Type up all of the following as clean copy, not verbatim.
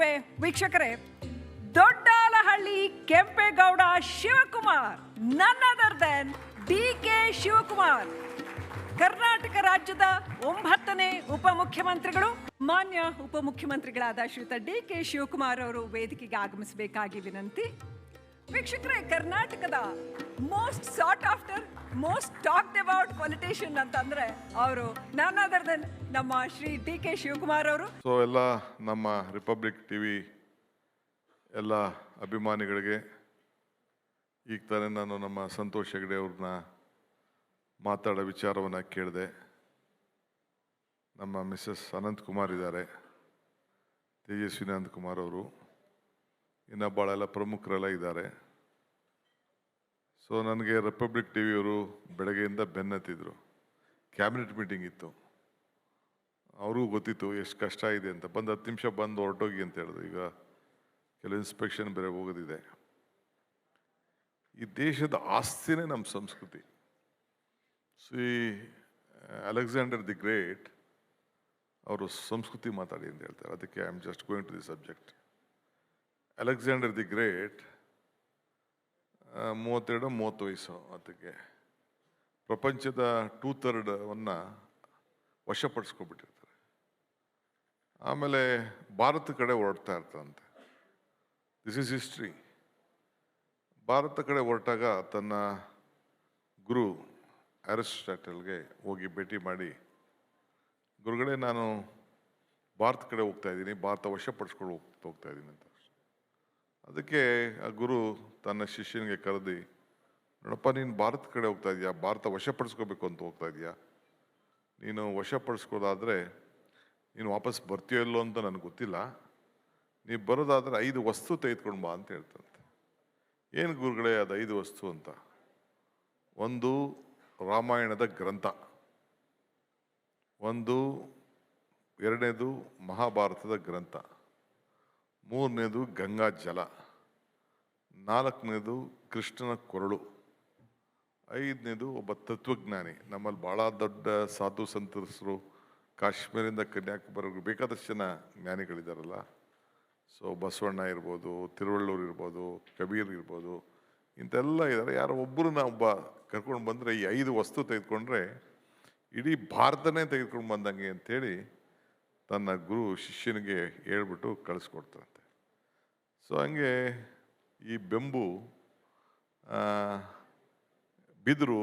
ಇದುವೇ ವೀಕ್ಷಕರೇ, ದೊಡ್ಡಾಲಹಳ್ಳಿ Kempegowda Shivakumar, none other than DK. Shivakumar, Karnataka ರಾಜ್ಯದ 9ನೇ ಉಪಮುಖ್ಯಮಂತ್ರಿಗಳು. ಮಾನ್ಯ ಉಪಮುಖ್ಯಮಂತ್ರಿಗಳಾದ ಶ್ರೀಯುತ ಡಿ.ಕೆ. ಶಿವಕುಮಾರ್ ಅವರು ವೇದಿಕೆಗೆ ಆಗಮಿಸಬೇಕಾಗಿ ವಿನಂತಿ. ವೀಕ್ಷಕರೇ, ಕರ್ನಾಟಕದ most sought after, most talked about politician ಅಂತಂದ್ರೆ ಅವರು ನನ್ ಅದರ್ ದೆನ್ ನಮ್ಮ ಶ್ರೀ ಡಿ.ಕೆ. ಶಿವಕುಮಾರ್ ಅವರು. ಸೊ ಎಲ್ಲ ನಮ್ಮ ರಿಪಬ್ಲಿಕ್ ಟಿವಿ ಎಲ್ಲ ಅಭಿಮಾನಿಗಳಿಗೆ ಈಗ ತಾನೇ ನಾನು ನಮ್ಮ ಸಂತೋಷ್ ಹೆಗ್ಡೆ ಅವ್ರನ್ನ ಮಾತಾಡೋ ವಿಚಾರವನ್ನು ಕೇಳಿದೆ. ನಮ್ಮ ಮಿಸಸ್ ಅನಂತಕುಮಾರ್ ಇದ್ದಾರೆ, ತೇಜಸ್ವಿನಿ ಅನಂತಕುಮಾರ್ ಅವರು, ಇನ್ನು ಭಾಳ ಎಲ್ಲ ಪ್ರಮುಖರೆಲ್ಲ ಇದ್ದಾರೆ. ಸೊ ನನಗೆ ರಿಪಬ್ಲಿಕ್ ಟಿ ವಿಯವರು ಬೆಳಗ್ಗೆಯಿಂದ ಬೆನ್ನತ್ತಿದ್ರು. ಕ್ಯಾಬಿನೆಟ್ ಮೀಟಿಂಗ್ ಇತ್ತು, ಅವ್ರಿಗೂ ಗೊತ್ತಿತ್ತು ಎಷ್ಟು ಕಷ್ಟ ಇದೆ ಅಂತ. 10 ನಿಮಿಷ ಬಂದು ಹೊರಟೋಗಿ ಅಂತ ಹೇಳಿದ್ರು. ಈಗ ಕೆಲವು ಇನ್ಸ್ಪೆಕ್ಷನ್ ಬೇರೆ ಹೋಗೋದಿದೆ. ಈ ದೇಶದ ಆಸ್ತಿನೇ ನಮ್ಮ ಸಂಸ್ಕೃತಿ. ಶ್ರೀ ಅಲೆಕ್ಸಾಂಡರ್ ದಿ ಗ್ರೇಟ್ ಅವರು ಸಂಸ್ಕೃತಿ ಮಾತಾಡಿ ಅಂತ ಹೇಳ್ತಾರೆ. ಅದಕ್ಕೆ I am just going to the subject. Alexander the great 32-30 ವಯಸ್ಸು ಅದಕ್ಕೆ ಪ್ರಪಂಚದ 2/3 ವಶಪಡಿಸ್ಕೊಬಿಟ್ಟಿರ್ತಾರೆ. ಆಮೇಲೆ ಭಾರತ ಕಡೆ ಹೊರಡ್ತಾ ಇರ್ತಾರಂತೆ. This is history. ಭಾರತ ಕಡೆ ಹೊರಟಾಗ ತನ್ನ ಗುರು ಅರಿಸ್ಟಾಟಲ್ಗೆ ಹೋಗಿ ಭೇಟಿ ಮಾಡಿ, ಗುರುಗಳೇ ನಾನು ಭಾರತ ಕಡೆ ಹೋಗ್ತಾ ಇದ್ದೀನಿ, ಭಾರತ ವಶಪಡಿಸ್ಕೊಂಡು ಹೋಗ್ತಾ ಇದ್ದೀನಿ ಅಂತ. ಅದಕ್ಕೆ ಆ ಗುರು ತನ್ನ ಶಿಷ್ಯನಿಗೆ ಕರೆದಿ, ನೋಡಪ್ಪ ನೀನು ಭಾರತ ಕಡೆ ಹೋಗ್ತಾ ಇದೆಯಾ, ಭಾರತ ವಶಪಡಿಸ್ಕೋಬೇಕು ಅಂತ ಹೋಗ್ತಾ ಇದೆಯಾ, ನೀನು ವಶಪಡಿಸ್ಕೋದಾದರೆ ನೀನು ವಾಪಸ್ ಬರ್ತೀಯೋ ಇಲ್ಲೋ ಅಂತ ನನಗೆ ಗೊತ್ತಿಲ್ಲ, ನೀವು ಬರೋದಾದರೆ 5 ವಸ್ತು ತೆಗೆದುಕೊಂಡು ಬಾ ಅಂತ ಹೇಳ್ತಂತೆ. ಏನು ಗುರುಗಳೇ ಅದು 5 ವಸ್ತು ಅಂತ? ಒಂದು ರಾಮಾಯಣದ ಗ್ರಂಥ, ಎರಡನೇದು ಮಹಾಭಾರತದ ಗ್ರಂಥ, 3ನೇದು ಗಂಗಾ ಜಲ, 4ನೇದು ಕೃಷ್ಣನ ಕೊರಳು, 5ನೇದು ಒಬ್ಬ ತತ್ವಜ್ಞಾನಿ. ನಮ್ಮಲ್ಲಿ ಭಾಳ ದೊಡ್ಡ ಸಾಧು ಸಂತರು ಕಾಶ್ಮೀರಿಂದ ಕನ್ಯಾಕುಮಾರಿವರೆಗೂ ಬೇಕಾದಷ್ಟು ಜನ ಜ್ಞಾನಿಗಳಿದ್ದಾರಲ್ಲ. ಸೊ ಬಸವಣ್ಣ ಇರ್ಬೋದು, ತಿರುವಳ್ಳೂರು ಇರ್ಬೋದು, ಕಬೀರ್ ಇರ್ಬೋದು, ಇಂಥೆಲ್ಲ ಇದ್ದಾರೆ. ಯಾರೋ ಒಬ್ಬರನ್ನ ಒಬ್ಬ ಕರ್ಕೊಂಡು ಬಂದರೆ ಈ 5 ವಸ್ತು ತೆಗೆದುಕೊಂಡ್ರೆ ಇಡೀ ಭಾರತನೇ ತೆಗೆದುಕೊಂಡು ಬಂದಂಗೆ ಅಂಥೇಳಿ ತನ್ನ ಗುರು ಶಿಷ್ಯನಿಗೆ ಹೇಳ್ಬಿಟ್ಟು ಕಳಿಸ್ಕೊಡ್ತಾರಂತೆ. ಸೊ ಹಂಗೆ ಈ ಬೆಂಬು ಬಿದಿರು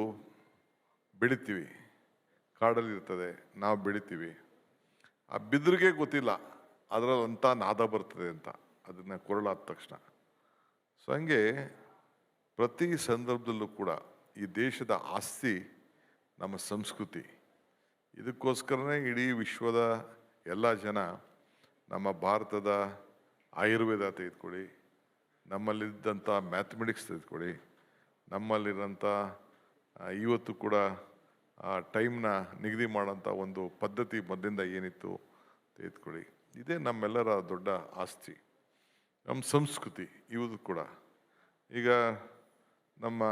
ಬೆಳಿತೀವಿ, ಕಾಡಲ್ಲಿ ಇರ್ತದೆ, ನಾವು ಬೆಳಿತೀವಿ. ಆ ಬಿದಿರಿಗೆ ಗೊತ್ತಿಲ್ಲ ಅದರಲ್ಲಂಥ ನಾದ ಬರ್ತದೆ ಅಂತ, ಅದನ್ನು ಕೊರಳಾದ ತಕ್ಷಣ. ಸೊ ಹಂಗೆ ಪ್ರತಿ ಸಂದರ್ಭದಲ್ಲೂ ಕೂಡ ಈ ದೇಶದ ಆಸ್ತಿ ನಮ್ಮ ಸಂಸ್ಕೃತಿ. ಇದಕ್ಕೋಸ್ಕರನೇ ಇಡೀ ವಿಶ್ವದ ಎಲ್ಲ ಜನ ನಮ್ಮ ಭಾರತದ ಆಯುರ್ವೇದ ತೆಗೆದುಕೊಳ್ಳಿ, ನಮ್ಮಲ್ಲಿದ್ದಂಥ ಮ್ಯಾಥಮೆಟಿಕ್ಸ್ ತೆಗೆದುಕೊಳ್ಳಿ, ನಮ್ಮಲ್ಲಿರೋಂಥ ಇವತ್ತು ಕೂಡ ಟೈಮ್ನ ನಿಗದಿ ಮಾಡೋಂಥ ಒಂದು ಪದ್ಧತಿ ಮೊದಲಿಂದ ಏನಿತ್ತು ತೆಗೆದುಕೊಳ್ಳಿ. ಇದೇ ನಮ್ಮೆಲ್ಲರ ದೊಡ್ಡ ಆಸ್ತಿ, ನಮ್ಮ ಸಂಸ್ಕೃತಿ. ಇವುದು ಕೂಡ ಈಗ ನಮ್ಮ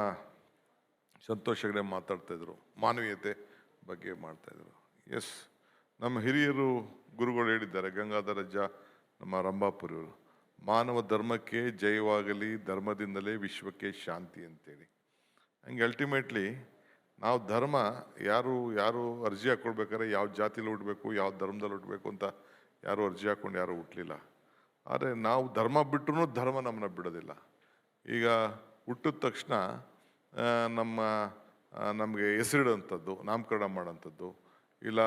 ಸಂತೋಷ್ ಹೆಗ್ಡೆ ಮಾತಾಡ್ತಾಯಿದ್ರು, ಮಾನವೀಯತೆ ಬಗ್ಗೆ ಮಾಡ್ತಾಯಿದ್ರು. ಎಸ್, ನಮ್ಮ ಹಿರಿಯರು ಗುರುಗಳು ಹೇಳಿದ್ದಾರೆ, ಗಂಗಾಧರಜ್ಜ ನಮ್ಮ ರಂಭಾಪುರಿಯವರು, ಮಾನವ ಧರ್ಮಕ್ಕೆ ಜಯವಾಗಲಿ, ಧರ್ಮದಿಂದಲೇ ವಿಶ್ವಕ್ಕೆ ಶಾಂತಿ ಅಂತೇಳಿ. ಹಂಗೆ ಅಲ್ಟಿಮೇಟ್ಲಿ ನಾವು ಧರ್ಮ ಯಾರು ಅರ್ಜಿ ಹಾಕ್ಕೊಳ್ಬೇಕಾದ್ರೆ ಯಾವ ಜಾತಿಲಿ ಹುಟ್ಟಬೇಕು, ಯಾವ ಧರ್ಮದಲ್ಲಿ ಹುಟ್ಟಬೇಕು ಅಂತ ಯಾರು ಅರ್ಜಿ ಹಾಕ್ಕೊಂಡು ಯಾರು ಹುಟ್ಟಲಿಲ್ಲ. ಆದರೆ ನಾವು ಧರ್ಮ ಬಿಟ್ಟರೂ ಧರ್ಮ ನಮ್ಮನ್ನ ಬಿಡೋದಿಲ್ಲ. ಈಗ ಹುಟ್ಟಿದ ತಕ್ಷಣ ನಮಗೆ ಹೆಸರಿಡೋಂಥದ್ದು, ನಾಮಕರಣ ಮಾಡೋಂಥದ್ದು, ಇಲ್ಲ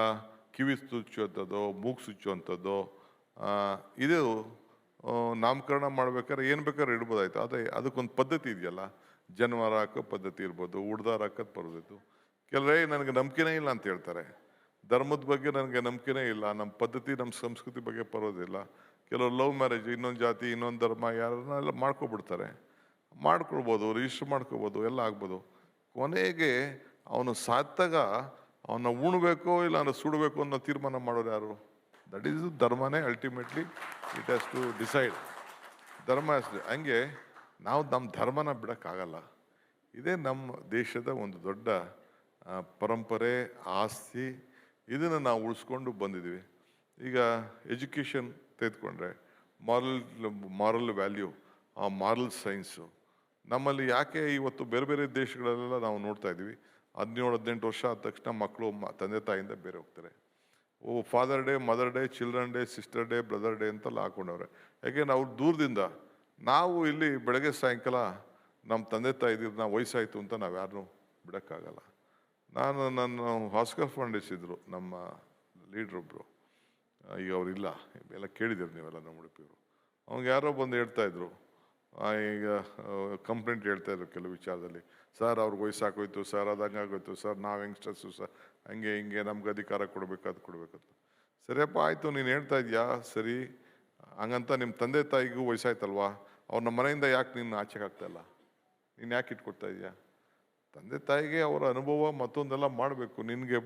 ಕಿವಿ ಸುಚ್ಚುವಂಥದ್ದು, ಮೂಗು ಸುಚ್ಚುವಂಥದ್ದು, ಇದು ನಾಮಕರಣ ಮಾಡ್ಬೇಕಾದ್ರೆ ಏನು ಬೇಕಾದ್ರೆ ಇಡ್ಬೋದಾಯ್ತು. ಆದರೆ ಅದಕ್ಕೊಂದು ಪದ್ಧತಿ ಇದೆಯಲ್ಲ, ಜನ್ವಾರ ಹಾಕೋ ಪದ್ಧತಿ ಇರ್ಬೋದು, ಉಡ್ದಾರ ಹಾಕೋದು ಬರೋದಿತ್ತು. ಕೆಲವೇ ನನಗೆ ನಂಬಿಕೆನೇ ಇಲ್ಲ ಅಂತ ಹೇಳ್ತಾರೆ, ಧರ್ಮದ ಬಗ್ಗೆ ನನಗೆ ನಂಬಿಕೆನೇ ಇಲ್ಲ, ನಮ್ಮ ಪದ್ಧತಿ ನಮ್ಮ ಸಂಸ್ಕೃತಿ ಬಗ್ಗೆ ಬರೋದಿಲ್ಲ. ಕೆಲವರು ಲವ್ ಮ್ಯಾರೇಜ್, ಇನ್ನೊಂದು ಜಾತಿ ಇನ್ನೊಂದು ಧರ್ಮ ಯಾರನ್ನೆಲ್ಲ ಮಾಡ್ಕೊಬಿಡ್ತಾರೆ. ಮಾಡ್ಕೊಳ್ಬೋದು, ರಿಜಿಸ್ಟರ್ ಮಾಡ್ಕೊಬೋದು, ಎಲ್ಲ ಆಗ್ಬೋದು. ಕೊನೆಗೆ ಅವನು ಸಾತ್ತಾಗ ಅವನ್ನ ಉಣ್ಬೇಕೋ ಇಲ್ಲ ಅಂದ್ರೆ ಸುಡಬೇಕು ಅನ್ನೋ ತೀರ್ಮಾನ ಮಾಡೋರು ಯಾರು? ದಟ್ ಈಸ್ ಧರ್ಮನೇ. Ultimately it has to decide. ಧರ್ಮ ಹಂಗೆ ನಾವು ನಮ್ಮ ಧರ್ಮನ ಬಿಡೋಕ್ಕಾಗಲ್ಲ. ಇದೇ ನಮ್ಮ ದೇಶದ ಒಂದು ದೊಡ್ಡ ಪರಂಪರೆ, ಆಸ್ತಿ. ಇದನ್ನು ನಾವು ಉಳಿಸ್ಕೊಂಡು ಬಂದಿದ್ದೀವಿ. ಈಗ ಎಜುಕೇಷನ್ ತೆಗೆದುಕೊಂಡ್ರೆ ಮಾರಲ್ ಮಾರಲ್ ವ್ಯಾಲ್ಯೂ, ಆ ಮಾರಲ್ ಸೈನ್ಸು ನಮ್ಮಲ್ಲಿ ಯಾಕೆ ಇವತ್ತು ಬೇರೆ ಬೇರೆ ದೇಶಗಳಲ್ಲೆಲ್ಲ ನಾವು ನೋಡ್ತಾ ಇದ್ದೀವಿ 17-18 ವರ್ಷ ಆದ ತಕ್ಷಣ ಮಕ್ಕಳು ತಂದೆ ತಾಯಿಯಿಂದ ಬೇರೆ ಹೋಗ್ತಾರೆ. Father day, mother day, children day, sister day, brother day ಅಂತೆಲ್ಲ ಹಾಕೊಂಡವ್ರೆ. ಯಾಕೆ ನಾವು ದೂರದಿಂದ, ನಾವು ಇಲ್ಲಿ ಬೆಳಗ್ಗೆ ಸಾಯಂಕಾಲ ನಮ್ಮ ತಂದೆ ತಾಯಿದಿರು ನಾವು ವಯಸ್ಸಾಯಿತು ಅಂತ ನಾವು ಯಾರನ್ನೂ ಬಿಡೋಕ್ಕಾಗಲ್ಲ. ನನ್ನ ಆಸ್ಕರ್ ಫೌಂಡೇಶನ್ ಇದ್ದರು ನಮ್ಮ ಲೀಡ್ರೊಬ್ಬರು, ಈಗ ಅವರಿಲ್ಲ, ಎಲ್ಲ ಕೇಳಿದ್ದೀರಿ ನೀವೆಲ್ಲ ನಮ್ಮ ಉಡುಪಿಯವರು. ಅವ್ನಿಗೆ ಯಾರೋ ಬಂದು ಹೇಳ್ತಾಯಿದ್ರು, ಈಗ ಕಂಪ್ಲೇಂಟ್ ಹೇಳ್ತಾಯಿದ್ರು ಕೆಲವು ವಿಚಾರದಲ್ಲಿ, ಸರ್ ಅವ್ರಿಗೆ ವಯಸ್ಸಾಗೋಯ್ತು ಸರ್, ಅದು ಹಂಗಾಗೋಯ್ತು ಸರ್, ನಾವು ಯಂಗ್ಸ್ಟರ್ಸು ಸರ್, ಹಂಗೆ ಹಿಂಗೆ ನಮ್ಗೆ ಅಧಿಕಾರ ಕೊಡಬೇಕು, ಅದು ಕೊಡಬೇಕಂತ. ಸರಿಯಪ್ಪ ಆಯಿತು, ನೀನು ಹೇಳ್ತಾ ಇದೆಯಾ ಸರಿ, ಹಂಗಂತ ನಿಮ್ಮ ತಂದೆ ತಾಯಿಗೂ ವಯಸ್ಸಾಯ್ತಲ್ವಾ, ಅವ್ರ ನಮ್ಮ ಮನೆಯಿಂದ ಯಾಕೆ ನೀನು ಆಚೆಗೆ ಆಗ್ತಾಯಿಲ್ಲ, ನೀನು ಯಾಕೆ ಇಟ್ಕೊಡ್ತಾ ಇದೆಯಾ? ತಂದೆ ತಾಯಿಗೆ ಅವರ ಅನುಭವ ಮತ್ತೊಂದೆಲ್ಲ ಮಾಡಬೇಕು, ನಿನಗೆ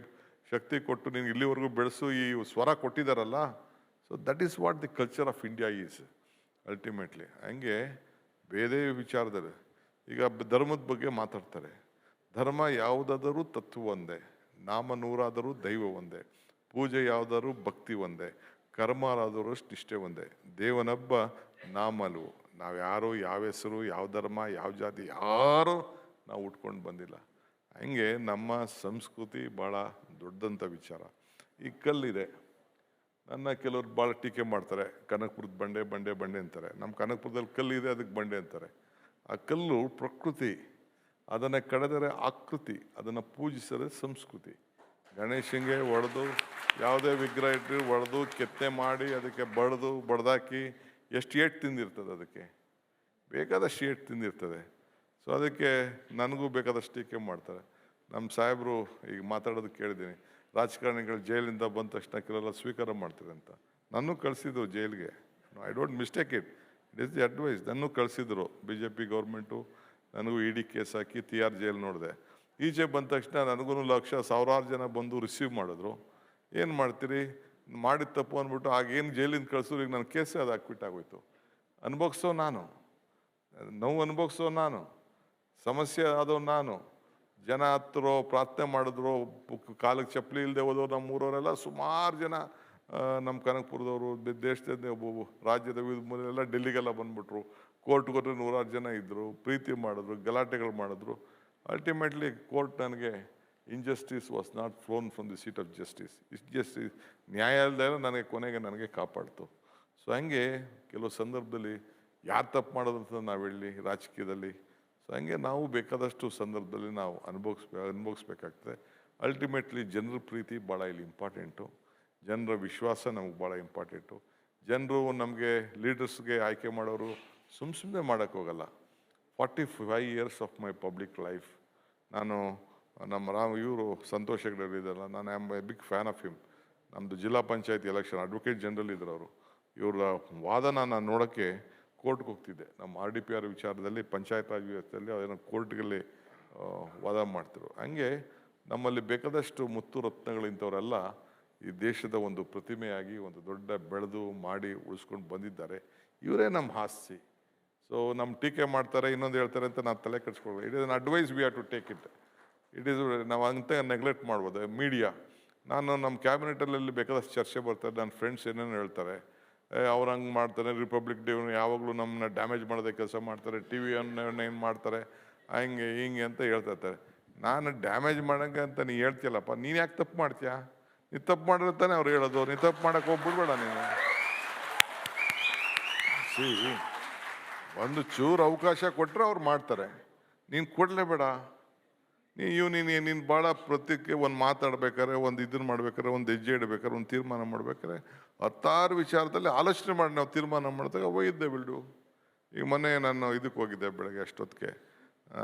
ಶಕ್ತಿ ಕೊಟ್ಟು ನಿನ್ಗೆ ಇಲ್ಲಿವರೆಗೂ ಬೆಳೆಸು ಈ ಸ್ವರ ಕೊಟ್ಟಿದ್ದಾರಲ್ಲ. So that is what the culture of India is ultimately. ಹಂಗೆ ಬೇರೆ ವಿಚಾರದಲ್ಲಿ ಈಗ ಧರ್ಮದ ಬಗ್ಗೆ ಮಾತಾಡ್ತಾರೆ. ಧರ್ಮ ಯಾವುದಾದರೂ ತತ್ವ ಒಂದೇ, ನಾಮ ನೂರಾದರೂ ದೈವ ಒಂದೇ, ಪೂಜೆ ಯಾವುದಾದ್ರೂ ಭಕ್ತಿ ಒಂದೇ, ಕರ್ಮರಾದರೂ ನಿಷ್ಠೆ ಒಂದೇ, ದೇವನೊಬ್ಬ ನಾಮಲು. ನಾವು ಯಾರು, ಯಾವ ಹೆಸರು, ಯಾವ ಧರ್ಮ, ಯಾವ ಜಾತಿ, ಯಾರು ನಾವು ಉಟ್ಕೊಂಡು ಬಂದಿಲ್ಲ. ಹಂಗೆ ನಮ್ಮ ಸಂಸ್ಕೃತಿ ಭಾಳ ದೊಡ್ಡದಂಥ ವಿಚಾರ. ಈ ಕಲ್ಲಿದೆ, ನನ್ನ ಕೆಲವ್ರು ಭಾಳ ಟೀಕೆ ಮಾಡ್ತಾರೆ, ಕನಕಪುರದ ಬಂಡೆ ಬಂಡೆ ಬಂಡೆ ಅಂತಾರೆ. ನಮ್ಮ ಕನಕಪುರದಲ್ಲಿ ಕಲ್ಲಿದೆ, ಅದಕ್ಕೆ ಬಂಡೆ ಅಂತಾರೆ. ಆ ಕಲ್ಲು ಪ್ರಕೃತಿ, ಅದನ್ನು ಕಳೆದರೆ ಆಕೃತಿ, ಅದನ್ನು ಪೂಜಿಸಿದರೆ ಸಂಸ್ಕೃತಿ. ಗಣೇಶನಿಗೆ ಒಡೆದು ಯಾವುದೇ ವಿಗ್ರಹ ಇಟ್ಟು ಒಡೆದು ಕೆತ್ತನೆ ಮಾಡಿ ಅದಕ್ಕೆ ಬಡ್ದಾಕಿ ಎಷ್ಟು ಏಟು ತಿಂದಿರ್ತದೆ, ಅದಕ್ಕೆ ಬೇಕಾದಷ್ಟು ಏಟು ತಿಂದಿರ್ತದೆ. ಸೊ ಅದಕ್ಕೆ ನನಗೂ ಬೇಕಾದಷ್ಟು ಟೀಕೆ ಮಾಡ್ತಾರೆ. ನಮ್ಮ ಸಾಹೇಬರು ಈಗ ಮಾತಾಡೋದು ಕೇಳಿದ್ದೀನಿ, ರಾಜಕಾರಣಿಗಳು ಜೈಲಿಂದ ಬಂದ ತಕ್ಷಣ ಕೆಲವೆಲ್ಲ ಸ್ವೀಕಾರ ಮಾಡ್ತಾರೆ ಅಂತ. ನನ್ನೂ ಕಳಿಸಿದ್ರು ಜೈಲಿಗೆ, I don't mistake it is the advice. ನನ್ನೂ ಕಳಿಸಿದ್ರು BJP ಗೌರ್ಮೆಂಟು, ನನಗೂ ED ಕೇಸ್ ಹಾಕಿ TR ಜೈಲು ನೋಡಿದೆ. ಈಚೆ ಬಂದ ತಕ್ಷಣ ನನಗೂ ಸಾವಿರಾರು ಜನ ಬಂದು ರಿಸೀವ್ ಮಾಡಿದ್ರು. ಏನು ಮಾಡ್ತೀರಿ, ಮಾಡಿದ ತಪ್ಪು ಅಂದ್ಬಿಟ್ಟು ಆಗೇನು ಜೈಲಿಂದ ಕಳಿಸಿದ್ರು, ಈಗ ನನ್ನ ಕೇಸೇ ಅದು ಹಾಕ್ಬಿಟ್ಟಾಗೋಯ್ತು. ಅನುಭವಿಸೋ ನಾನು, ನೋವು ಅನುಭವಿಸೋ ನಾನು, ಸಮಸ್ಯೆ ಆದವು ನಾನು. ಜನ ಹತ್ತಿರೋ ಪ್ರಾರ್ಥನೆ ಮಾಡಿದ್ರು, ಕಾಲಕ್ಕೆ ಚಪ್ಪಲಿ ಇಲ್ಲದೆ ಹೋದವ್ರು ನಮ್ಮೂರವರೆಲ್ಲ ಸುಮಾರು ಜನ, ನಮ್ಮ ಕನಕಪುರದವರು, ದೇಶದ ರಾಜ್ಯದ ವಿವಿಧ ಮೂಲೆಲ್ಲ ಡೆಲ್ಲಿಗೆಲ್ಲ ಬಂದ್ಬಿಟ್ರು. ಕೋರ್ಟ್ಗೆ ಹೋದ್ರೆ 100 ಜನ ಇದ್ದರು, ಪ್ರೀತಿ ಮಾಡಿದ್ರು, ಗಲಾಟೆಗಳು ಮಾಡಿದ್ರು. ಅಲ್ಟಿಮೇಟ್ಲಿ ಕೋರ್ಟ್ ನನಗೆ injustice was not flown from the seat of justice. It's just ನ್ಯಾಯಾಲಯ ನನಗೆ ಕೊನೆಗೆ ನನಗೆ ಕಾಪಾಡ್ತು. ಸೊ ಹಂಗೆ ಕೆಲವು ಸಂದರ್ಭದಲ್ಲಿ ಯಾರು ತಪ್ಪು ಮಾಡೋದು ಅಂತ ನಾವು ಹೇಳಿ ರಾಜಕೀಯದಲ್ಲಿ. ಸೊ ಹಂಗೆ ನಾವು ಬೇಕಾದಷ್ಟು ಸಂದರ್ಭದಲ್ಲಿ ನಾವು ಅನುಭವಿಸ್ಬೇಕಾಗ್ತದೆ. ಅಲ್ಟಿಮೇಟ್ಲಿ ಜನರ ಪ್ರೀತಿ ಭಾಳ ಇಲ್ಲಿ ಇಂಪಾರ್ಟೆಂಟು, ಜನರ ವಿಶ್ವಾಸ ನಮಗೆ ಭಾಳ ಇಂಪಾರ್ಟೆಂಟು. ಜನರು ನಮಗೆ ಲೀಡರ್ಸ್ಗೆ ಆಯ್ಕೆ ಮಾಡೋರು ಸುಮ್ಮನೆ ಮಾಡೋಕ್ಕೆ ಹೋಗಲ್ಲ. 45 years of my public life. ನಾನು ನಮ್ಮ ಇವರು ಸಂತೋಷ್ ಹೆಗ್ಡೆ ಇದ್ದಾರಲ್ಲ, ನಾನು am a big fan of him. ನಮ್ಮದು ಜಿಲ್ಲಾ ಪಂಚಾಯತ್ ಎಲೆಕ್ಷನ್ ಅಡ್ವೊಕೇಟ್ ಜನರಲ್ ಇದ್ರು ಅವರು. ಇವರ ವಾದನ ನಾನು ನೋಡೋಕ್ಕೆ ಕೋರ್ಟ್ಗೆ ಹೋಗ್ತಿದ್ದೆ. ನಮ್ಮ RDPR ವಿಚಾರದಲ್ಲಿ ಪಂಚಾಯತ್ ರಾಜ್ ವ್ಯವಸ್ಥೆಯಲ್ಲಿ ಅದನ್ನು ಕೋರ್ಟ್ಗಳಲ್ಲಿ ವಾದ ಮಾಡ್ತಿರು. ಹಂಗೆ ನಮ್ಮಲ್ಲಿ ಬೇಕಾದಷ್ಟು ಮುತ್ತು ರತ್ನಗಳಿಂಥವರೆಲ್ಲ ಈ ದೇಶದ ಒಂದು ಪ್ರತಿಮೆಯಾಗಿ ಒಂದು ದೊಡ್ಡ ಬೆಳೆದು ಮಾಡಿ ಉಳಿಸ್ಕೊಂಡು ಬಂದಿದ್ದಾರೆ. ಇವರೇ ನಮ್ಮ ಹಾಸ್ಯ. ಸೊ ನಮ್ಮ ಟೀಕೆ ಮಾಡ್ತಾರೆ, ಇನ್ನೊಂದು ಹೇಳ್ತಾರೆ ಅಂತ ನಾವು ತಲೆ ಕೆಡಿಸ್ಕೊಳ್ಬೋದು. It is an advice, we have to take it. It is ನಾವು ಅಂತ ನೆಗ್ಲೆಕ್ಟ್ ಮಾಡ್ಬೋದು. ಮೀಡಿಯಾ, ನಾನು ನಮ್ಮ ಕ್ಯಾಬಿನೆಟಲ್ಲಿ ಬೇಕಾದಷ್ಟು ಚರ್ಚೆ ಬರ್ತಾರೆ, ನನ್ನ ಫ್ರೆಂಡ್ಸ್ ಏನೇನು ಹೇಳ್ತಾರೆ, ಅವ್ರು ಹಂಗೆ ಮಾಡ್ತಾರೆ, ರಿಪಬ್ಲಿಕ್ ಡೇ ಯಾವಾಗಲೂ ನಮ್ಮನ್ನ ಡ್ಯಾಮೇಜ್ ಮಾಡೋದೇ ಕೆಲಸ ಮಾಡ್ತಾರೆ, TV ಏನು ಮಾಡ್ತಾರೆ, ಹಂಗೆ ಹಿಂಗೆ ಅಂತ ಹೇಳ್ತಿರ್ತಾರೆ. ನಾನು ಡ್ಯಾಮೇಜ್ ಮಾಡೋಂಗೆ ಅಂತ ನೀನು ಹೇಳ್ತೀಯಲ್ಲಪ್ಪ, ನೀನು ಯಾಕೆ ತಪ್ಪು ಮಾಡ್ತೀಯಾ? ನೀನು ತಪ್ಪು ಮಾಡಿದ್ರೆ ತಾನೇ ಅವ್ರು ಹೇಳೋದು. ನೀನು ತಪ್ಪು ಮಾಡೋಕ್ಕೆ ಹೋಗ್ಬಿಡ್ಬೇಡ. ನೀನು ಒಂದು ಚೂರು ಅವಕಾಶ ಕೊಟ್ಟರೆ ಅವ್ರು ಮಾಡ್ತಾರೆ, ನೀನು ಕೊಡಲೇಬೇಡ. ನೀನು ಭಾಳ ಪ್ರತ್ಯೇಕ ಒಂದು ಮಾತಾಡ್ಬೇಕಾದ್ರೆ, ಒಂದು ಇದನ್ನು ಮಾಡ್ಬೇಕಾದ್ರೆ, ಒಂದು ಹೆಜ್ಜೆ ಇಡಬೇಕಾದ್ರೆ, ಒಂದು ತೀರ್ಮಾನ ಮಾಡ್ಬೇಕಾದ್ರೆ 10 ವಿಚಾರದಲ್ಲಿ ಆಲೋಚನೆ ಮಾಡಿ ನಾವು ತೀರ್ಮಾನ ಮಾಡಿದಾಗ ಒಯ್ಯಿದ್ದೆ ಬಿಲ್ಡು. ಈಗ ಮೊನ್ನೆ ನಾನು ಇದಕ್ಕೆ ಹೋಗಿದ್ದೆ ಬೆಳಗ್ಗೆ ಅಷ್ಟೊತ್ತಿಗೆ,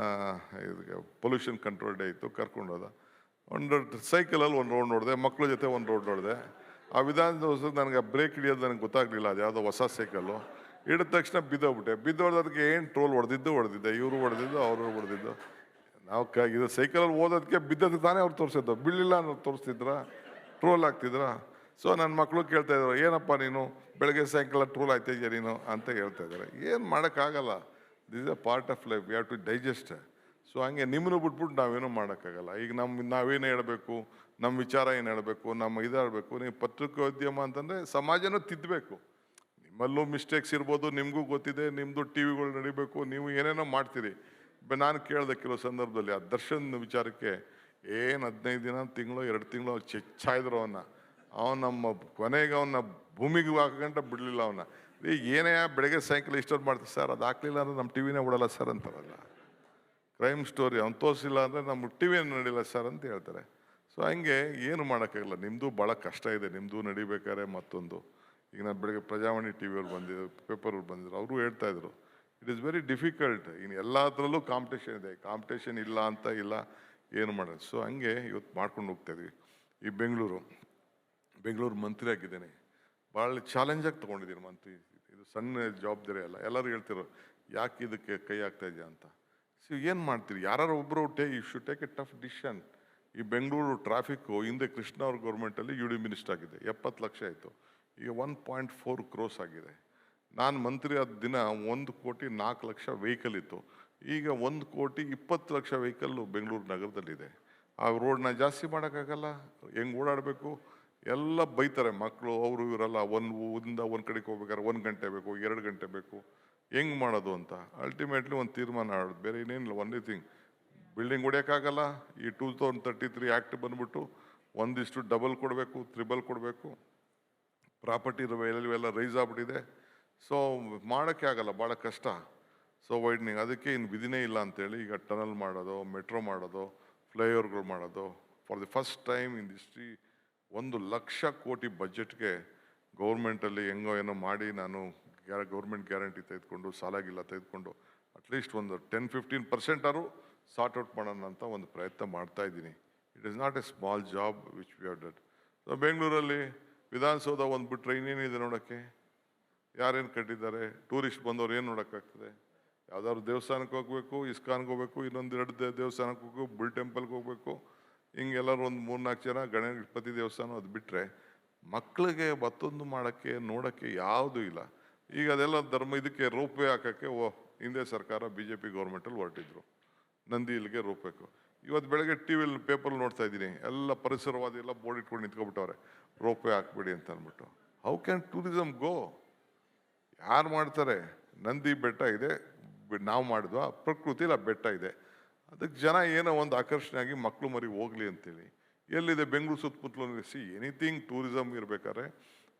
ಇದಕ್ಕೆ ಪೊಲ್ಯೂಷನ್ ಕಂಟ್ರೋಲ್ ಡೇ ಇತ್ತು, ಕರ್ಕೊಂಡೋದ. ಒಂದು ಸೈಕಲಲ್ಲಿ ಒಂದು ರೋಡ್ ನೋಡಿದೆ, ಮಕ್ಕಳ ಜೊತೆ ಒಂದು ರೋಡ್ ನೋಡಿದೆ. ಆ ವಿಧಾನಸೌಧ ನನಗೆ ಬ್ರೇಕ್ ಹಿಡಿಯೋದು ನನಗೆ ಗೊತ್ತಾಗಲಿಲ್ಲ, ಅದು ಯಾವುದೋ ಹೊಸ ಸೈಕಲ್ಲು. ಹಿಡಿದ ತಕ್ಷಣ ಬಿದ್ದೋಗ್ಬಿಟ್ಟೆ. ಅದಕ್ಕೆ ಏನು ಟ್ರೋಲ್ ಹೊಡೆದಿದ್ದೆ, ಇವರು ಹೊಡೆದಿದ್ದು, ಅವರು ಹೊಡೆದಿದ್ದು. ನಾವು ಇದು ಸೈಕಲಲ್ಲಿ ಓದೋದಕ್ಕೆ ಬಿದ್ದದ್ದು ತಾನೇ ಅವ್ರು ತೋರಿಸಿದ್ದು, ಬೀಳಿಲ್ಲ ಅನ್ನೋದು ತೋರಿಸ್ತಿದ್ರ, ಟ್ರೋಲ್ ಆಗ್ತಿದ್ರ. ಸೊ ನನ್ನ ಮಕ್ಕಳು ಕೇಳ್ತಾ ಇದ್ರು, ಏನಪ್ಪ ನೀನು ಬೆಳಗ್ಗೆ ಸಾಯಂಕಾಲ ಟ್ರೋಲ್ ಆಗ್ತಾಯಿದ್ಯಾ ನೀನು ಅಂತ ಹೇಳ್ತಾ ಇದ್ದಾರೆ. ಏನು ಮಾಡೋಕ್ಕಾಗಲ್ಲ, this is a part of life, we have to digest. So ಹಂಗೆ ನಿಮ್ಮನ್ನು ಬಿಟ್ಬಿಟ್ಟು ನಾವೇನೂ ಮಾಡೋಕ್ಕಾಗಲ್ಲ. ಈಗ ನಾವೇನು ಹೇಳಬೇಕು, ನಮ್ಮ ವಿಚಾರ ಏನು ಹೇಳಬೇಕು, ನಮ್ಮ ಇದಾಗಬೇಕು. ನೀವು ಪತ್ರಿಕೋದ್ಯಮ ಅಂತಂದರೆ ಸಮಾಜನೂ ತಿದ್ದಬೇಕು. ನಿಮ್ಮಲ್ಲೂ ಮಿಸ್ಟೇಕ್ಸ್ ಇರ್ಬೋದು, ನಿಮಗೂ ಗೊತ್ತಿದೆ, ನಿಮ್ಮದು ಟಿ ವಿಗಳು ನಡಿಬೇಕು, ನೀವು ಏನೇನೋ ಮಾಡ್ತೀರಿ. ನಾನು ಕೇಳಿದೆ ಕೆಲವು ಸಂದರ್ಭದಲ್ಲಿ ಆ ದರ್ಶನ್ ವಿಚಾರಕ್ಕೆ ಏನು 15 ದಿನ, ತಿಂಗಳು 2 ತಿಂಗಳು ಚೆಚ್ಚಾಯಿದ್ರು ಅವನ ನಮ್ಮ ಕೊನೆಗೆ ಅವನ್ನ ಭೂಮಿಗೆ ಹಾಕಂಟ ಬಿಡಲಿಲ್ಲ ಅವನ್ನ. ಏನೇ ಬೆಳಗ್ಗೆ ಸಾಯಂಕಾಲ ಇಷ್ಟೊಂದು ಮಾಡ್ತೀವಿ ಸರ್, ಅದು ಹಾಕ್ಲಿಲ್ಲ ಅಂದರೆ ನಮ್ಮ ಟಿ ವಿನೇ ಬಿಡಲ್ಲ ಸರ್ ಅಂತಾರಲ್ಲ. ಕ್ರೈಮ್ ಸ್ಟೋರಿ ಅವ್ನು ತೋರಿಸಿಲ್ಲ ಅಂದರೆ ನಮ್ಮ ಟಿ ವಿ ನಡೀಲ್ಲ ಸರ್ ಅಂತ ಹೇಳ್ತಾರೆ. ಸೊ ಹಂಗೆ ಏನು ಮಾಡೋಕ್ಕಾಗಲ್ಲ. ನಿಮ್ಮದು ಭಾಳ ಕಷ್ಟ ಇದೆ, ನಿಮ್ಮದು ನಡಿಬೇಕಾದ್ರೆ. ಮತ್ತೊಂದು ಈಗ ನಾನು ಬೆಳಗ್ಗೆ ಪ್ರಜಾವಾಣಿ ಟಿ ವಿಯವ್ರು ಬಂದಿದ್ರು, ಪೇಪರ್ವ್ರು ಬಂದಿದ್ರು, ಅವರು ಹೇಳ್ತಾಯಿದ್ರು ಇಟ್ ಈಸ್ ವೆರಿ ಡಿಫಿಕಲ್ಟ್. ಇನ್ನು ಎಲ್ಲದರಲ್ಲೂ ಕಾಂಪಿಟೇಷನ್ ಇದೆ, ಕಾಂಪಿಟೇಷನ್ ಇಲ್ಲ ಅಂತ ಇಲ್ಲ, ಏನು ಮಾಡೋದು. ಸೊ ಹಂಗೆ ಇವತ್ತು ಮಾಡ್ಕೊಂಡು ಹೋಗ್ತಾಯಿದ್ವಿ. ಈ ಬೆಂಗಳೂರು ಮಂತ್ರಿ ಆಗಿದ್ದೇನೆ, ಭಾಳ ಚಾಲೆಂಜಾಗಿ ತೊಗೊಂಡಿದ್ದೀನಿ ಮಂತ್ರಿ. ಇದು ಸಣ್ಣ ಜವಾಬ್ದಾರಿ ಅಲ್ಲ. ಎಲ್ಲರೂ ಹೇಳ್ತಿರೋ ಯಾಕೆ ಇದಕ್ಕೆ ಕೈ ಆಗ್ತಾ ಇದೆಯಾ ಅಂತ. ಸೊ ಏನು ಮಾಡ್ತೀರಿ, ಯಾರು ಒಬ್ಬರು you should take a tough decision. ಈ ಬೆಂಗಳೂರು ಟ್ರಾಫಿಕ್ಕು ಹಿಂದೆ ಕೃಷ್ಣ ಅವ್ರ ಗೌರ್ಮೆಂಟಲ್ಲಿ ಯು ಡಿ ಮಿನಿಸ್ಟರ್ ಆಗಿದೆ, 70 ಲಕ್ಷ ಆಯಿತು. ಈಗ 1.4 crores ಆಗಿದೆ. ನಾನು ಮಂತ್ರಿ ಆದ ದಿನ 1,04,00,000 ವೆಹಿಕಲ್ ಇತ್ತು. ಈಗ 1,20,00,000 ವೆಹಿಕಲ್ಲು ಬೆಂಗಳೂರು ನಗರದಲ್ಲಿದೆ. ಆ ರೋಡ್ನ ಜಾಸ್ತಿ ಮಾಡೋಕ್ಕಾಗಲ್ಲ, ಹೆಂಗೆ ಓಡಾಡಬೇಕು ಎಲ್ಲ ಬೈತಾರೆ ಮಕ್ಕಳು, ಅವರು ಇವರೆಲ್ಲ. ಒಂದು ಕಡೆಗೆ ಹೋಗ್ಬೇಕಾದ್ರೆ 1 ಗಂಟೆ ಬೇಕು, 2 ಗಂಟೆ ಬೇಕು, ಹೆಂಗೆ ಮಾಡೋದು ಅಂತ. ಅಲ್ಟಿಮೇಟ್ಲಿ ಒಂದು ತೀರ್ಮಾನ ಆಡೋದು, ಬೇರೆ ಇನ್ನೇನಿಲ್ಲ. ಒಂದೇ ಥಿಂಗ್, ಬಿಲ್ಡಿಂಗ್ ಹೊಡಿಯೋಕ್ಕಾಗಲ್ಲ. ಈ 2033 ಆ್ಯಕ್ಟ್ ಬಂದ್ಬಿಟ್ಟು ಒಂದಿಷ್ಟು ಡಬಲ್ ಕೊಡಬೇಕು, ತ್ರಿಬಲ್ ಕೊಡಬೇಕು. ಪ್ರಾಪರ್ಟಿ ವ್ಯಾಲ್ಯೂ ಎಲ್ಲ ರೈಸ್ ಆಗ್ಬಿಟ್ಟಿದೆ. ಸೊ ಮಾಡೋಕ್ಕೆ ಆಗಲ್ಲ, ಭಾಳ ಕಷ್ಟ. ಸೊ ವೈಡ್ನಿಂಗ್ ಅದಕ್ಕೆ ಇನ್ನು ವಿಧಿನೇ ಇಲ್ಲ ಅಂತೇಳಿ ಈಗ ಟನಲ್ ಮಾಡೋದು, ಮೆಟ್ರೋ ಮಾಡೋದು, ಫ್ಲೈಓವರ್ಗಳು ಮಾಡೋದು. For the first time in history 1,00,000 ಕೋಟಿ ಬಜೆಟ್ಗೆ ಗೌರ್ಮೆಂಟಲ್ಲಿ ಹೆಂಗೋ ಏನೋ ಮಾಡಿ ನಾನು ಗೌರ್ಮೆಂಟ್ ಗ್ಯಾರಂಟಿ ತೆಗೆದುಕೊಂಡು, ಸಾಲಾಗಿಲ್ಲ ತೆಗೆದುಕೊಂಡು ಅಟ್ಲೀಸ್ಟ್ ಒಂದು 10-15% ಆದರೂ ಸಾರ್ಟ್ ಔಟ್ ಮಾಡೋಣ ಅಂತ ಒಂದು ಪ್ರಯತ್ನ ಮಾಡ್ತಾ ಇದ್ದೀನಿ. It is not A small job which we have done. So ಬೆಂಗಳೂರಲ್ಲಿ ವಿಧಾನಸೌಧ ಒಂದು ಬಿಟ್ಟರೆ ಇನ್ನೇನಿದೆ ನೋಡೋಕ್ಕೆ? ಯಾರೇನು ಕಟ್ಟಿದ್ದಾರೆ? ಟೂರಿಸ್ಟ್ ಬಂದವ್ರು ಏನು ನೋಡೋಕ್ಕಾಗ್ತದೆ? ಯಾವ್ದಾದ್ರು ದೇವಸ್ಥಾನಕ್ಕೆ ಹೋಗಬೇಕು, ಇಸ್ಕಾನ್ಗೆ ಹೋಗ್ಬೇಕು, ಇನ್ನೊಂದು 2 ದೇವಸ್ಥಾನಕ್ಕೆ ಹೋಗಬೇಕು, ಬುಲ್ ಟೆಂಪಲ್ಗೆ ಹೋಗಬೇಕು. ಹಿಂಗೆಲ್ಲರೂ ಒಂದು 3-4 ಜನ ಗಣಪತಿ ದೇವಸ್ಥಾನ ಅದು ಬಿಟ್ಟರೆ ಮಕ್ಕಳಿಗೆ ಮತ್ತೊಂದು ಮಾಡೋಕ್ಕೆ ನೋಡೋಕ್ಕೆ ಯಾವುದೂ ಇಲ್ಲ. ಈಗ ಅದೆಲ್ಲ ಇದಕ್ಕೆ ರೋಪ್ವೇ ಹಾಕೋಕ್ಕೆ ಹಿಂದೆ ಸರ್ಕಾರ BJP ಗೌರ್ಮೆಂಟಲ್ಲಿ ಹೊರಟಿದ್ರು, ನಂದಿ ಇಲ್ಲಿಗೆ ರೋಪ್ಬೇಕು. ಇವತ್ತು ಬೆಳಗ್ಗೆ ಟಿ ವಿಲಿ ಪೇಪರ್ ನೋಡ್ತಾ ಇದ್ದೀನಿ, ಎಲ್ಲ ಪರಿಸರವಾದಿ ಎಲ್ಲ ಬೋರ್ಡ್ ಇಟ್ಕೊಂಡು ನಿಂತ್ಕೊಬಿಟ್ಟವ್ರೆ, ರೋಪ್ವೇ ಹಾಕ್ಬಿಡಿ ಅಂತ ಅಂದ್ಬಿಟ್ಟು. ಹೌ ಕ್ಯಾನ್ ಟೂರಿಸಮ್ ಗೋ? ಯಾರು ಮಾಡ್ತಾರೆ? ನಂದಿ ಬೆಟ್ಟ ಇದೆ, ನಾವು ಮಾಡಿದ್ವಾ? ಪ್ರಕೃತಿಲಿ ಆ ಬೆಟ್ಟ ಇದೆ, ಅದಕ್ಕೆ ಜನ ಏನೋ ಒಂದು ಆಕರ್ಷಣೆ ಆಗಿ ಮಕ್ಕಳು ಮರಿ ಹೋಗ್ಲಿ ಅಂತೇಳಿ. ಎಲ್ಲಿದೆ ಬೆಂಗಳೂರು ಸುತ್ತಮುತ್ತಲು? ಎನಿಥಿಂಗ್ ಟೂರಿಸಮ್ ಇರಬೇಕಾದ್ರೆ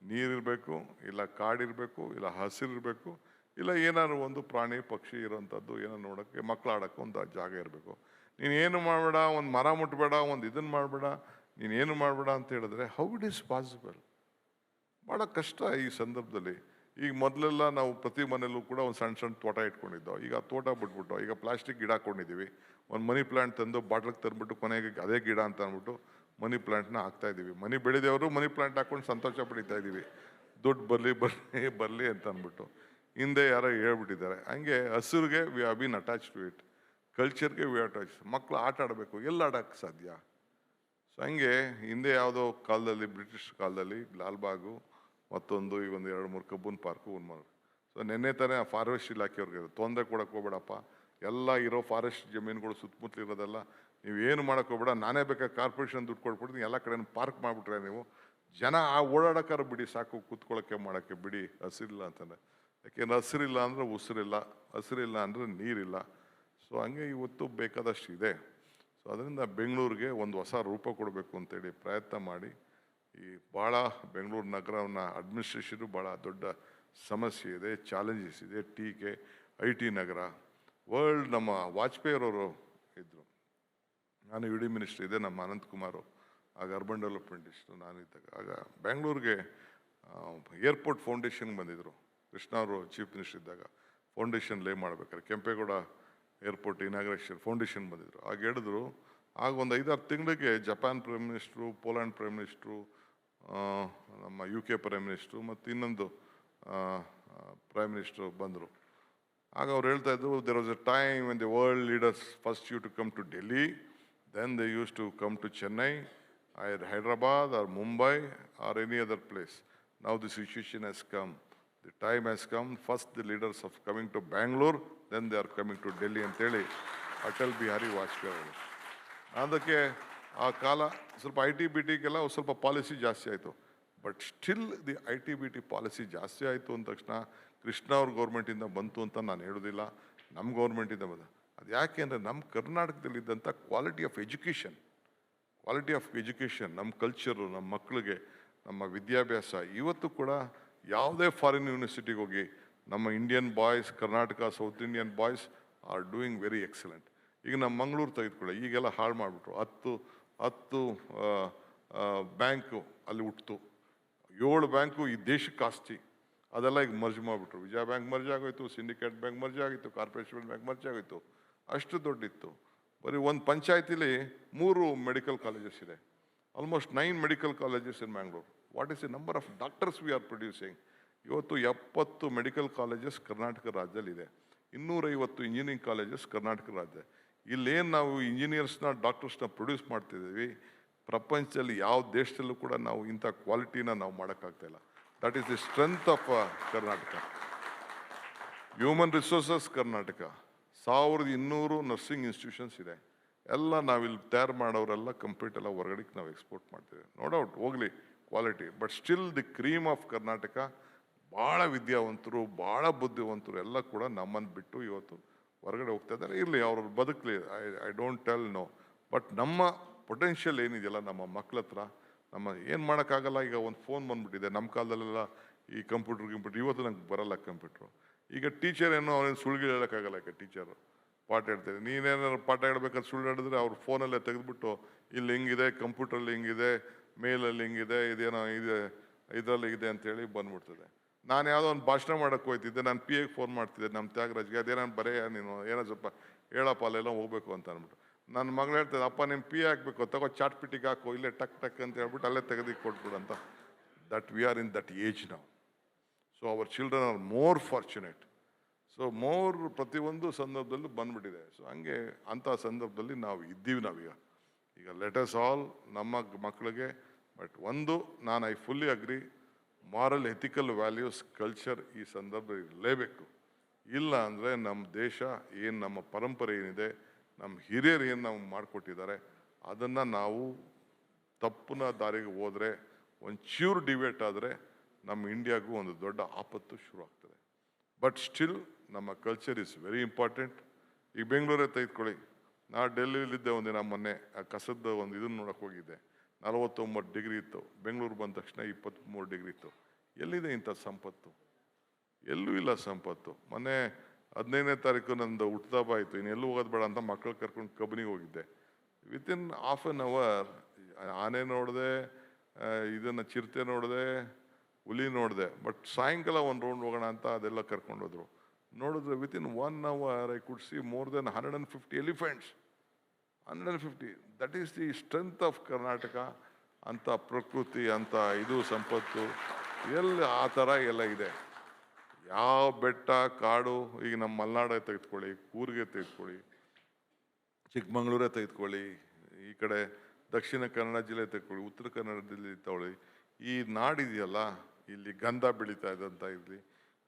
ನೀರಿರಬೇಕು, ಇಲ್ಲ ಕಾಡಿರಬೇಕು, ಇಲ್ಲ ಹಸಿರಿರಬೇಕು, ಇಲ್ಲ ಏನಾದ್ರು ಒಂದು ಪ್ರಾಣಿ ಪಕ್ಷಿ ಇರೋಂಥದ್ದು ಏನೋ ನೋಡೋಕ್ಕೆ, ಮಕ್ಕಳು ಆಡೋಕ್ಕೆ ಒಂದು ಜಾಗ ಇರಬೇಕು. ನೀನೇನು ಮಾಡಬೇಡ, ಒಂದು ಮರ ಮುಟ್ಟಬೇಡ, ಒಂದು ಇದನ್ನು ಮಾಡಬೇಡ, ನೀನೇನು ಮಾಡಬೇಡ ಅಂತ ಹೇಳಿದ್ರೆ ಹೌ ಇಟ್ ಈಸ್ ಪಾಸಿಬಲ್? ಭಾಳ ಕಷ್ಟ ಈ ಸಂದರ್ಭದಲ್ಲಿ. ಈಗ ಮೊದಲೆಲ್ಲ ನಾವು ಪ್ರತಿ ಮನೆಯಲ್ಲೂ ಕೂಡ ಒಂದು ಸಣ್ಣ ತೋಟ ಇಟ್ಕೊಂಡಿದ್ದೋ, ಈಗ ಆ ತೋಟ ಬಿಟ್ಬಿಟ್ಟು ಈಗ ಪ್ಲಾಸ್ಟಿಕ್ ಗಿಡ ಹಾಕ್ಕೊಂಡಿದ್ದೀವಿ. ಒಂದು ಮನಿ ಪ್ಲಾಂಟ್ ತಂದು ಬಾಟ್ಲಿಗೆ ತಂದ್ಬಿಟ್ಟು ಕೊನೆಗೆ ಅದೇ ಗಿಡ ಅಂತ ಅಂದ್ಬಿಟ್ಟು ಮನಿ ಪ್ಲಾಂಟ್ನ ಹಾಕ್ತಾ ಇದ್ದೀವಿ. ಮನಿ ಬೆಳೆದವರು ಮನಿ ಪ್ಲಾಂಟ್ ಹಾಕ್ಕೊಂಡು ಸಂತೋಷ ಪಡಿತಾ ಇದ್ದೀವಿ, ದುಡ್ಡು ಬರಲಿ ಅಂತ ಅಂದ್ಬಿಟ್ಟು. ಹಿಂದೆ ಯಾರೋ ಹೇಳ್ಬಿಟ್ಟಿದ್ದಾರೆ. ಹಂಗೆ ಹಸಿರಿಗೆ we have been attach to it, ಕಲ್ಚರ್ಗೆ ವಿ ಅಟ್ಯಾಚ್. ಮಕ್ಕಳು ಆಟ ಆಡಬೇಕು, ಎಲ್ಲ ಆಡೋಕ್ಕೆ ಸಾಧ್ಯ? ಸೊ ಹಂಗೆ ಹಿಂದೆ ಯಾವುದೋ ಕಾಲದಲ್ಲಿ, ಬ್ರಿಟಿಷ್ ಕಾಲದಲ್ಲಿ ಲಾಲ್ಬಾಗು, ಮತ್ತೊಂದು ಈ ಒಂದು 2-3 ಕಬ್ಬನ್ ಪಾರ್ಕು ಒಂದು. ಸೊ ನೆನ್ನೆ ತಾನೇ ಆ ಫಾರೆಸ್ಟ್ ಇಲಾಖೆಯವ್ರಿಗೆ ತೊಂದರೆ ಕೊಡೋಕೆ ಹೋಗ್ಬೇಡಪ್ಪ, ಎಲ್ಲ ಇರೋ ಫಾರೆಸ್ಟ್ ಜಮೀನುಗಳು ಸುತ್ತಮುತ್ತಲು ಇರೋದೆಲ್ಲ ನೀವು ಏನು ಮಾಡೋಕೆ ಹೋಗ್ಬೇಡ, ನಾನೇ ಬೇಕಾದ್ರೆ ಕಾರ್ಪೊರೇಷನ್ ದುಡ್ಡು ಕೊಟ್ಬಿಡ್ತೀನಿ, ಎಲ್ಲ ಕಡೆ ಪಾರ್ಕ್ ಮಾಡಿಬಿಟ್ರೆ ನೀವು ಜನ ಆ ಓಡಾಡೋಕ್ಕಾರ ಬಿಡಿ, ಸಾಕು, ಕೂತ್ಕೊಳ್ಳೋಕ್ಕೆ ಮಾಡೋಕ್ಕೆ ಬಿಡಿ, ಹಸಿರಿಲ್ಲ ಅಂತಂದರೆ. ಯಾಕೆಂದ್ರೆ ಹಸಿರಿಲ್ಲ ಅಂದರೆ ಉಸಿರಿಲ್ಲ, ಹಸಿರಿಲ್ಲ ಅಂದರೆ ನೀರಿಲ್ಲ. ಸೊ ಹಂಗೆ ಇವತ್ತು ಬೇಕಾದಷ್ಟು ಇದೆ. ಸೊ ಅದರಿಂದ ಬೆಂಗಳೂರಿಗೆ ಒಂದು ಹೊಸ ರೂಪ ಕೊಡಬೇಕು ಅಂತೇಳಿ ಪ್ರಯತ್ನ ಮಾಡಿ, ಈ ಭಾಳ ಬೆಂಗಳೂರು ನಗರವನ್ನು ಅಡ್ಮಿನಿಸ್ಟ್ರೇಷನು ಭಾಳ ದೊಡ್ಡ ಸಮಸ್ಯೆ ಇದೆ, ಚಾಲೆಂಜಸ್ ಇದೆ. ಟೀಕೆ IT ನಗರ, ವರ್ಲ್ಡ್ ನಮ್ಮ ವಾಜಪೇಯಿಯವರು ಇದ್ದರು, ನಾನು UD ಮಿನಿಸ್ಟರ್ ಇದೆ, ನಮ್ಮ ಅನಂತಕುಮಾರು ಆಗ ಅರ್ಬನ್ ಡೆವಲಪ್ಮೆಂಟ್ ಇಷ್ಟು ನಾನು ಇದ್ದಾಗ. ಆಗ ಬೆಂಗಳೂರಿಗೆ ಏರ್ಪೋರ್ಟ್ ಫೌಂಡೇಶನ್ಗೆ ಬಂದಿದ್ದರು, ಕೃಷ್ಣ ಅವರು ಚೀಫ್ ಮಿನಿಸ್ಟರ್ ಇದ್ದಾಗ. ಫೌಂಡೇಶನ್ ಲೇ ಮಾಡ್ಬೇಕಾದ್ರೆ ಕೆಂಪೇಗೌಡ ಏರ್ಪೋರ್ಟ್ ಇನಾಗ್ರೇಷನ್ ಫೌಂಡೇಶನ್ ಬಂದಿದ್ದರು. ಆಗ ಹೇಳಿದ್ರು, ಆಗ ಒಂದು 5-6 ತಿಂಗಳಿಗೆ Japan prime minister, Poland prime minister, ನಮ್ಮ UK ಪ್ರೈಮ್ ಮಿನಿಸ್ಟ್ರು ಮತ್ತು ಇನ್ನೊಂದು ಪ್ರೈಮ್ ಮಿನಿಸ್ಟ್ರು ಬಂದರು. ಆಗ ಅವ್ರು ಹೇಳ್ತಾ ಇದ್ರು, there was a time when the world leaders first use to come to Delhi, then they use to come to Chennai, Hyderabad or Mumbai or any other place. Now the situation has come, the time has come, first the leaders of coming to Bangalore, then they are coming to Delhi ಅಂತೇಳಿ ಅಟಲ್ ಬಿಹಾರಿ ವಾಜಪೇಯಿ ಅವರು. ಅದಕ್ಕೆ ಆ ಕಾಲ ಸ್ವಲ್ಪ IT BTಗೆಲ್ಲ ಸ್ವಲ್ಪ policy ಜಾಸ್ತಿ ಆಯಿತು. But still the IT-BT policy ಜಾಸ್ತಿ ಆಯಿತು ಅಂದ ತಕ್ಷಣ ಕೃಷ್ಣ ಅವ್ರ ಗೌರ್ಮೆಂಟಿಂದ ಬಂತು ಅಂತ ನಾನು ಹೇಳೋದಿಲ್ಲ, ನಮ್ಮ ಗೌರ್ಮೆಂಟಿಂದ ಬಂದ. ಅದು ಯಾಕೆ ಅಂದರೆ ನಮ್ಮ ಕರ್ನಾಟಕದಲ್ಲಿದ್ದಂಥ ಕ್ವಾಲಿಟಿ ಆಫ್ ಎಜುಕೇಷನ್, ನಮ್ಮ ಕಲ್ಚರು, ನಮ್ಮ ಮಕ್ಕಳಿಗೆ ನಮ್ಮ ವಿದ್ಯಾಭ್ಯಾಸ ಇವತ್ತು ಕೂಡ ಯಾವುದೇ ಫಾರಿನ್ ಯೂನಿವರ್ಸಿಟಿಗೆ ಹೋಗಿ ನಮ್ಮ Indian boys, Karnataka south Indian boys are doing very excellent. ಈಗ ನಮ್ಮ ಮಂಗಳೂರು ತೆಗೆದುಕೊಳ್ಳಿ, ಈಗೆಲ್ಲ ಹಾಳು ಮಾಡಿಬಿಟ್ರು. 10 ಬ್ಯಾಂಕು ಅಲ್ಲಿ ಹುಟ್ಟಿತು, 7 ಬ್ಯಾಂಕು ಈ ದೇಶಕ್ಕೆ ಆಸ್ತಿ, ಅದೆಲ್ಲ ಈಗ ಮರ್ಜ್ ಮಾಡಿಬಿಟ್ರು. ವಿಜಯ ಬ್ಯಾಂಕ್ ಮರ್ಜ್ ಆಗೋಯ್ತು, ಸಿಂಡಿಕೇಟ್ ಬ್ಯಾಂಕ್ ಮರ್ಜ್ ಆಗಿತ್ತು, ಕಾರ್ಪೊರೇಷನ್ ಬ್ಯಾಂಕ್ ಮರ್ಜ್ ಆಗೋಯ್ತು. ಅಷ್ಟು ದೊಡ್ಡಿತ್ತು. ಬರೀ ಒಂದು ಪಂಚಾಯತಿಲಿ 3 ಮೆಡಿಕಲ್ ಕಾಲೇಜಸ್ ಇದೆ. Almost 9 medical colleges in Mangalore. What is the number of doctors we are producing? ಇವತ್ತು 70 ಮೆಡಿಕಲ್ ಕಾಲೇಜಸ್ ಕರ್ನಾಟಕ ರಾಜ್ಯದಲ್ಲಿದೆ, 250 ಇಂಜಿನಿಯರಿಂಗ್ ಕಾಲೇಜಸ್ ಕರ್ನಾಟಕ ರಾಜ್ಯ. ಇಲ್ಲೇನು ನಾವು ಇಂಜಿನಿಯರ್ಸ್ನ, ಡಾಕ್ಟರ್ಸ್ನ ಪ್ರೊಡ್ಯೂಸ್ ಮಾಡ್ತಿದ್ದೀವಿ, ಪ್ರಪಂಚದಲ್ಲಿ ಯಾವ ದೇಶದಲ್ಲೂ ಕೂಡ ನಾವು ಇಂಥ ಕ್ವಾಲಿಟಿನ ನಾವು ಮಾಡೋಕ್ಕಾಗ್ತಾಯಿಲ್ಲ. That is the strength of Karnataka. Human resources Karnataka 1200 nursing institutions ಇದೆ. ಎಲ್ಲ ನಾವಿಲ್ಲಿ ತಯಾರು ಮಾಡೋರೆಲ್ಲ ಕಂಪ್ಲೀಟ್ ಎಲ್ಲ ಹೊರಗಡೆಗೆ ನಾವು ಎಕ್ಸ್ಪೋರ್ಟ್ ಮಾಡ್ತೇವೆ. ನೋ ಡೌಟ್, ಹೋಗಲಿ quality, but still the cream of Karnataka. ಭಾಳ ವಿದ್ಯಾವಂತರು, ಭಾಳ ಬುದ್ಧಿವಂತರು ಎಲ್ಲ ಕೂಡ ನಮ್ಮನ್ನು ಬಿಟ್ಟು ಇವತ್ತು ಹೊರಗಡೆ ಹೋಗ್ತಾ ಇದ್ದಾರೆ. ಇರಲಿ, ಅವ್ರ ಬದುಕಲಿ, I don't tell no. But ನಮ್ಮ ಪೊಟೆನ್ಷಿಯಲ್ ಏನಿದೆಯಲ್ಲ ನಮ್ಮ ಮಕ್ಳ ಹತ್ರ, ನಮ್ಮ ಏನು ಮಾಡೋಕ್ಕಾಗಲ್ಲ. ಈಗ ಒಂದು ಫೋನ್ ಬಂದುಬಿಟ್ಟಿದೆ. ನಮ್ಮ ಕಾಲದಲ್ಲೆಲ್ಲ ಈ ಕಂಪ್ಯೂಟರ್ ಇವತ್ತು ನಂಗೆ ಬರಲ್ಲ ಕಂಪ್ಯೂಟ್ರು. ಈಗ ಟೀಚರ್ ಏನೋ ಅವನೇನು ಸುಳ್ಳು ಹೇಳೋಕ್ಕಾಗಲ್ಲ. ಈಗ ಟೀಚರು ಪಾಠ ಹೇಳ್ತಾರೆ, ನೀನೇನಾದ್ರು ಪಾಠ ಹೇಳ್ಬೇಕಾದ್ರೆ ಸುಳ್ಳು ಹೇಳಿದ್ರೆ ಅವ್ರ ಫೋನಲ್ಲೇ ತೆಗೆದುಬಿಟ್ಟು ಇಲ್ಲಿ ಹಿಂಗಿದೆ, ಕಂಪ್ಯೂಟ್ರಲ್ಲಿ ಹಿಂಗಿದೆ, ಮೇಲಲ್ಲಿ ಹಿಂಗಿದೆ, ಇದೇನೋ ಇದೆ, ಇದರಲ್ಲಿ ಇದೆ ಅಂತೇಳಿ ಬಂದ್ಬಿಡ್ತದೆ. ನಾನು ಯಾವುದೋ ಒಂದು ಭಾಷಣ ಮಾಡೋಕ್ಕೆ ಹೋಗ್ತಿದ್ದೆ, ನಾನು PAಗೆ ಫೋನ್ ಮಾಡ್ತಿದ್ದೆ ನಮ್ಮ ತ್ಯಾಗರಾಜ್ಗೆ, ಅದೇನೋ ಬರೆಯ ನೀನು ಏನೋ ಸ್ವಲ್ಪ ಹೇಳಪ್ಪ ಅಲ್ಲೆಲ್ಲ ಹೋಗ್ಬೇಕು ಅಂತ ಅಂದ್ಬಿಟ್ಟು. ನನ್ನ ಮಗಳು ಹೇಳ್ತದೆ, ಅಪ್ಪ ನಿಮ್ಮ PA ಹಾಕಬೇಕು, ತಗೋ ಚಾಟ್ ಪಿಟಿಗೆ ಹಾಕೋ, ಇಲ್ಲೇ ಟಕ್ ಟಕ್ ಅಂತ ಹೇಳ್ಬಿಟ್ಟು ಅಲ್ಲೇ ತೆಗೆದಿಕ್ಕೆ ಕೊಟ್ಬಿಡು ಅಂತ. That we are in that age ನಾವು. So our children are more fortunate. So more ಪ್ರತಿಯೊಂದು ಸಂದರ್ಭದಲ್ಲೂ ಬಂದ್ಬಿಟ್ಟಿದೆ. ಸೊ ಹಂಗೆ ಅಂಥ ಸಂದರ್ಭದಲ್ಲಿ ನಾವು ಇದ್ದೀವಿ. ಈಗ ಲೆಟ್ ಅಸ್ ಆಲ್ ನಮ್ಮ ಮಕ್ಕಳಿಗೆ. ಬಟ್ ಒಂದು ನಾನು I fully agri, moral ethical values culture ಈ ಸಂದರ್ಭದಲ್ಲಿ ಇರಲೇಬೇಕು. ಇಲ್ಲ ಅಂದರೆ ನಮ್ಮ ದೇಶ ಏನು, ನಮ್ಮ ಪರಂಪರೆ ಏನಿದೆ, ನಮ್ಮ ಹಿರಿಯರು ಏನು ನಾವು ಮಾಡಿಕೊಟ್ಟಿದ್ದಾರೆ, ಅದನ್ನು ನಾವು ತಪ್ಪನ ದಾರಿಗೆ ಹೋದರೆ, ಒಂಚೂರು ಡಿವೇಟ್ ಆದರೆ ನಮ್ಮ ಇಂಡಿಯಾಗೂ ಒಂದು ದೊಡ್ಡ ಆಪತ್ತು ಶುರು ಆಗ್ತದೆ. ಬಟ್ ಸ್ಟಿಲ್ ನಮ್ಮ ಕಲ್ಚರ್ ಇಸ್ ವೆರಿ ಇಂಪಾರ್ಟೆಂಟ್. ಈಗ ಬೆಂಗಳೂರೇ ತೆಗೆದುಕೊಳ್ಳಿ, ನಾ ಡೆಲ್ಲಿಲಿದ್ದೆ ಒಂದಿನ, ಮೊನ್ನೆ ಆ ಕಸದ ಒಂದು ಇದನ್ನು ನೋಡೋಕೆ ಹೋಗಿದ್ದೆ. 49 ಡಿಗ್ರಿ ಇತ್ತು. ಬೆಂಗಳೂರು ಬಂದ ತಕ್ಷಣ 23 ಡಿಗ್ರಿ ಇತ್ತು. ಎಲ್ಲಿದೆ ಇಂಥ ಸಂಪತ್ತು? ಎಲ್ಲೂ ಇಲ್ಲ ಸಂಪತ್ತು. ಮೊನ್ನೆ 15ನೇ ತಾರೀಕು ನಂದು ಹುಟ್ಟುಹಬ್ಬ ಆಯಿತು. ಇನ್ನು ಎಲ್ಲೂ ಹೋಗೋದು ಬೇಡ ಅಂತ ಮಕ್ಕಳು ಕರ್ಕೊಂಡು ಕಬಿನಿಗೆ ಹೋಗಿದ್ದೆ. ವಿತಿನ್ ಹಾಫ್ ಆನ್ ಅವರ್ ಆನೆ ನೋಡಿದೆ, ಇದನ್ನು ಚಿರತೆ ನೋಡಿದೆ, ಹುಲಿ ನೋಡಿದೆ. ಬಟ್ ಸಾಯಂಕಾಲ ಒಂದು ರೌಂಡ್ ಹೋಗೋಣ ಅಂತ ಅದೆಲ್ಲ ಕರ್ಕೊಂಡೋದ್ರು. ನೋಡಿದ್ರೆ within 1 hour I could see more than 150 elephants. 150. That is the strength of Karnataka. ಅಂಥ ಪ್ರಕೃತಿ, ಅಂಥ ಇದು ಸಂಪತ್ತು ಎಲ್ಲಿ ಆ ಥರ ಎಲ್ಲ ಇದೆ. ಯಾವ ಬೆಟ್ಟ ಕಾಡು, ಈಗ ನಮ್ಮ ಮಲೆನಾಡೇ ತೆಗೆದುಕೊಳ್ಳಿ, ಕೂರ್ಗೆ ತೆಗೆದುಕೊಳ್ಳಿ, ಚಿಕ್ಕಮಗಳೂರೇ ತೆಗೆದುಕೊಳ್ಳಿ, ಈ ಕಡೆ ದಕ್ಷಿಣ ಕನ್ನಡ ಜಿಲ್ಲೆ ತೆಗೆದುಕೊಳ್ಳಿ, ಉತ್ತರ ಕನ್ನಡ ಜಿಲ್ಲೆ ತಗೊಳ್ಳಿ, ಈ ನಾಡಿದೆಯಲ್ಲ, ಇಲ್ಲಿ ಗಂಧ ಬೆಳೀತಾ ಇದ್ದಂಥ ಇರಲಿ,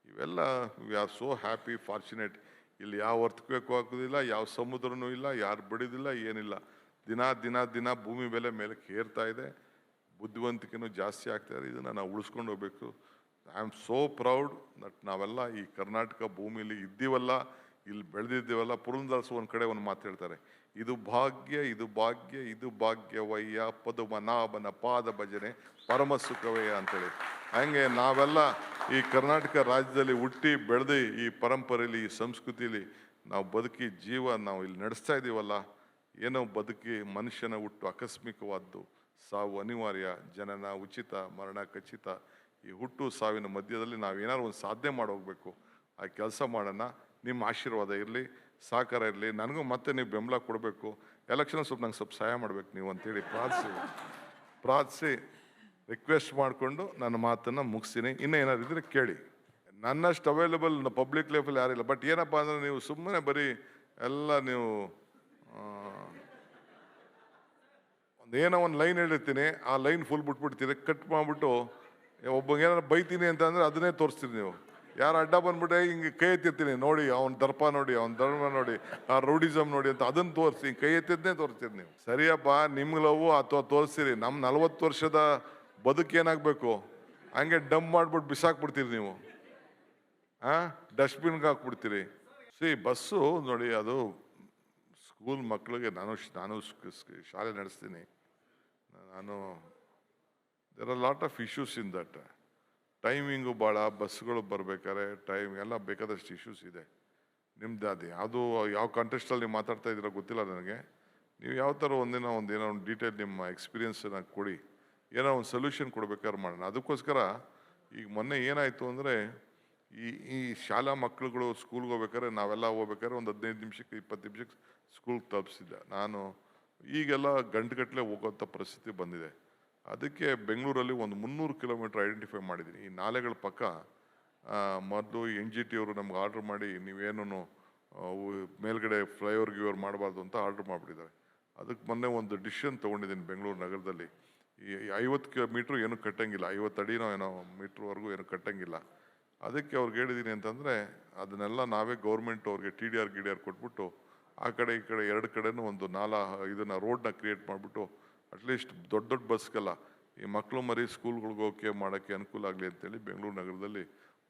ಇವೆಲ್ಲ we are so happy, fortunate. ಇಲ್ಲಿ ಯಾವ ಅರ್ಥಕ್ವೇಕು ಹಾಕೋದಿಲ್ಲ, ಯಾವ ಸಮುದ್ರನೂ ಇಲ್ಲ, ಯಾರು ಬಿಡೋದಿಲ್ಲ, ಏನಿಲ್ಲ. ದಿನ ದಿನ ದಿನ ಭೂಮಿ ಬೆಲೆ ಮೇಲಕ್ಕೆ ಏರ್ತಾ ಇದೆ, ಬುದ್ಧಿವಂತಿಕೆನೂ ಜಾಸ್ತಿ ಆಗ್ತಾ ಇದೆ. ಇದನ್ನು ನಾವು ಉಳಿಸ್ಕೊಂಡು ಹೋಗ್ಬೇಕು. I am so proud that ನಾವೆಲ್ಲ ಈ ಕರ್ನಾಟಕ ಭೂಮಿಯಲ್ಲಿ ಇದ್ದೀವಲ್ಲ, ಇಲ್ಲಿ ಬೆಳೆದಿದ್ದೀವಲ್ಲ. ಪುರಂದರದಾಸು ಒಂದು ಕಡೆ ಒಂದು ಮಾತು ಹೇಳ್ತಾರೆ, ಇದು ಭಾಗ್ಯ, ಇದು ಭಾಗ್ಯ, ಇದು ಭಾಗ್ಯವಯ್ಯ, ಪದುಮನಾಭನ ಪಾದ ಭಜನೆ ಪರಮ ಸುಖವಯ್ಯ ಅಂತೇಳಿ. ಹಂಗೆ ನಾವೆಲ್ಲ ಈ ಕರ್ನಾಟಕ ರಾಜ್ಯದಲ್ಲಿ ಹುಟ್ಟಿ ಬೆಳೆದು ಈ ಪರಂಪರೆಯಲ್ಲಿ, ಈ ಸಂಸ್ಕೃತಿಲಿ ನಾವು ಬದುಕಿ ಜೀವ ನಾವು ಇಲ್ಲಿ ನಡೆಸ್ತಾ ಇದ್ದೀವಲ್ಲ. ಏನೋ ಬದುಕಿ ಮನುಷ್ಯನ ಹುಟ್ಟು ಆಕಸ್ಮಿಕವಾದ್ದು, ಸಾವು ಅನಿವಾರ್ಯ, ಜನನ ಉಚಿತ, ಮರಣ ಖಚಿತ. ಈ ಹುಟ್ಟು ಸಾವಿನ ಮಧ್ಯದಲ್ಲಿ ನಾವೇನಾದ್ರು ಒಂದು ಸಾಧನೆ ಮಾಡೋಗ್ಬೇಕು. ಆ ಕೆಲಸ ಮಾಡೋಣ. ನಿಮ್ಮ ಆಶೀರ್ವಾದ ಇರಲಿ, ಸಹಕಾರ ಇರಲಿ. ನನಗೂ ಮತ್ತೆ ನೀವು ಬೆಂಬಲ ಕೊಡಬೇಕು. ಎಲೆಕ್ಷನ್ ಸ್ವಲ್ಪ ನಂಗೆ ಸ್ವಲ್ಪ ಸಹಾಯ ಮಾಡ್ಬೇಕು ನೀವು ಅಂತೇಳಿ ಪ್ರಾರ್ಥಿಸಿ ರಿಕ್ವೆಸ್ಟ್ ಮಾಡಿಕೊಂಡು ನನ್ನ ಮಾತನ್ನು ಮುಗಿಸ್ತೀನಿ. ಇನ್ನೂ ಏನಾದ್ರು ಇದ್ರೆ ಕೇಳಿ. ನನ್ನಷ್ಟು ಅವೈಲೇಬಲ್ ಪಬ್ಲಿಕ್ ಲೈಫಲ್ಲಿ ಯಾರಿಲ್ಲ. ಬಟ್ ಏನಪ್ಪ ಅಂದರೆ ನೀವು ಸುಮ್ಮನೆ ಬರೀ ಎಲ್ಲ ನೀವು ಏನೋ ಒಂದು ಲೈನ್ ಹೇಳಿರ್ತೀನಿ, ಆ ಲೈನ್ ಫುಲ್ ಬಿಟ್ಬಿಡ್ತೀರಿ, ಕಟ್ ಮಾಡಿಬಿಟ್ಟು ಒಬ್ಬಗೆ ಏನಾರು ಬೈತೀನಿ ಅಂತ ಅಂದರೆ ಅದನ್ನೇ ತೋರಿಸ್ತೀರಿ ನೀವು. ಯಾರು ಅಡ್ಡ ಬಂದ್ಬಿಟ್ಟೆ ಹಿಂಗೆ ಕೈ ಎತ್ತಿರ್ತೀನಿ, ನೋಡಿ ಅವ್ನ ದರ್ಪ ನೋಡಿ, ಅವ್ನ ಧರ್ಮ ನೋಡಿ, ಆ ರೌಡಿಸಮ್ ನೋಡಿ ಅಂತ ಅದನ್ನು ತೋರಿಸಿ ಕೈ ಎತ್ತಿದ್ನೇ ತೋರಿಸ್ತೀರಿ ನೀವು. ಸರಿಯಪ್ಪ, ನಿಮ್ಗೆ ಲವ್ ಅಥವಾ ತೋರಿಸ್ತೀರಿ. ನಮ್ಮ 40 ವರ್ಷದ ಬದುಕೇನಾಗಬೇಕು? ಹಂಗೆ ಡಂಪ್ ಮಾಡ್ಬಿಟ್ಟು ಬಿಸಾಕ್ಬಿಡ್ತೀರಿ ನೀವು, ಡಸ್ಟ್ಬಿನ್ಗೆ ಹಾಕ್ಬಿಡ್ತೀರಿ. ಬಸ್ಸು ನೋಡಿ, ಅದು ಸ್ಕೂಲ್ ಮಕ್ಕಳಿಗೆ ನಾನು ಶಾಲೆ ನಡೆಸ್ತೀನಿ. ನಾನು there are lot of issues in that. Timing ಭಾಳ, ಬಸ್ಗಳು ಬರ್ಬೇಕಾದ್ರೆ ಟೈಮ್ ಎಲ್ಲ ಬೇಕಾದಷ್ಟು ಇಶ್ಯೂಸ್ ಇದೆ. ನಿಮ್ದು ಅದು ಯಾವುದು ಯಾವ ಕಾಂಟೆಸ್ಟಲ್ಲಿ ನೀವು ಮಾತಾಡ್ತಾ ಇದ್ದೀರೋ ಗೊತ್ತಿಲ್ಲ ನನಗೆ. ನೀವು ಯಾವ ಥರ ಒಂದೇನೋ ಒಂದು ಡೀಟೇಲ್ ನಿಮ್ಮ ಎಕ್ಸ್ಪೀರಿಯನ್ಸನ್ನು ಕೊಡಿ, ಏನೋ ಒಂದು ಸೊಲ್ಯೂಷನ್ ಕೊಡ್ಬೇಕಾದ್ರೆ ಮಾಡೋಣ. ಅದಕ್ಕೋಸ್ಕರ ಈಗ ಮೊನ್ನೆ ಏನಾಯಿತು ಅಂದರೆ, ಈ ಶಾಲಾ ಮಕ್ಕಳುಗಳು ಸ್ಕೂಲ್ಗೆ ಹೋಗ್ಬೇಕಾದ್ರೆ, ನಾವೆಲ್ಲ ಹೋಗ್ಬೇಕಾದ್ರೆ ಒಂದು 15 ನಿಮಿಷಕ್ಕೆ 20 ನಿಮಿಷಕ್ಕೆ ಸ್ಕೂಲ್ಗೆ ತಲುಪಿಸಿದ್ದೆ ನಾನು. ಈಗೆಲ್ಲ ಗಂಟೆಗಟ್ಟಲೆ ಹೋಗೋಂಥ ಪರಿಸ್ಥಿತಿ ಬಂದಿದೆ. ಅದಕ್ಕೆ ಬೆಂಗಳೂರಲ್ಲಿ ಒಂದು 300 ಕಿಲೋಮೀಟ್ರ್ ಐಡೆಂಟಿಫೈ ಮಾಡಿದ್ದೀನಿ. ಈ ನಾಲೆಗಳ ಪಕ್ಕ ಮೊದಲು NGT ಅವರು ನಮ್ಗೆ ಆರ್ಡ್ರ್ ಮಾಡಿ, ನೀವೇನು ಮೇಲ್ಗಡೆ ಫ್ಲೈಓವರ್ ಗಿವರ್ ಮಾಡಬಾರ್ದು ಅಂತ ಆರ್ಡ್ರ್ ಮಾಡಿಬಿಟ್ಟಿದ್ದಾರೆ. ಅದಕ್ಕೆ ಮೊನ್ನೆ ಒಂದು ಡಿಸಿಷನ್ ತೊಗೊಂಡಿದ್ದೀನಿ ಬೆಂಗಳೂರು ನಗರದಲ್ಲಿ. ಈ 50 ಮೀಟ್ರ್ ಏನೂ ಕಟ್ಟಂಗಿಲ್ಲ, 50 ಅಡಿನೋ ಏನೋ ಮೀಟ್ರ್ವರೆಗೂ ಏನೂ ಕಟ್ಟಂಗಿಲ್ಲ. ಅದಕ್ಕೆ ಅವ್ರಿಗೆ ಹೇಳಿದ್ದೀನಿ ಅಂತಂದರೆ, ಅದನ್ನೆಲ್ಲ ನಾವೇ ಗೌರ್ಮೆಂಟ್ ಅವ್ರಿಗೆ TDR ಗಿಡಿಆರ್ ಕೊಟ್ಬಿಟ್ಟು ಆ ಕಡೆ ಈ ಕಡೆ 2 ಕಡೆನೂ ಒಂದು ಇದನ್ನು ರೋಡ್ನ ಕ್ರಿಯೇಟ್ ಮಾಡಿಬಿಟ್ಟು, ಅಟ್ಲೀಸ್ಟ್ ದೊಡ್ಡ ದೊಡ್ಡ ಬಸ್ಗೆಲ್ಲ ಈ ಮಕ್ಕಳು ಮರಿ ಸ್ಕೂಲ್ಗಳಿಗೆ ಹೋಗೋಕ್ಕೆ ಮಾಡೋಕ್ಕೆ ಅನುಕೂಲ ಆಗಲಿ ಅಂತೇಳಿ ಬೆಂಗಳೂರು ನಗರದಲ್ಲಿ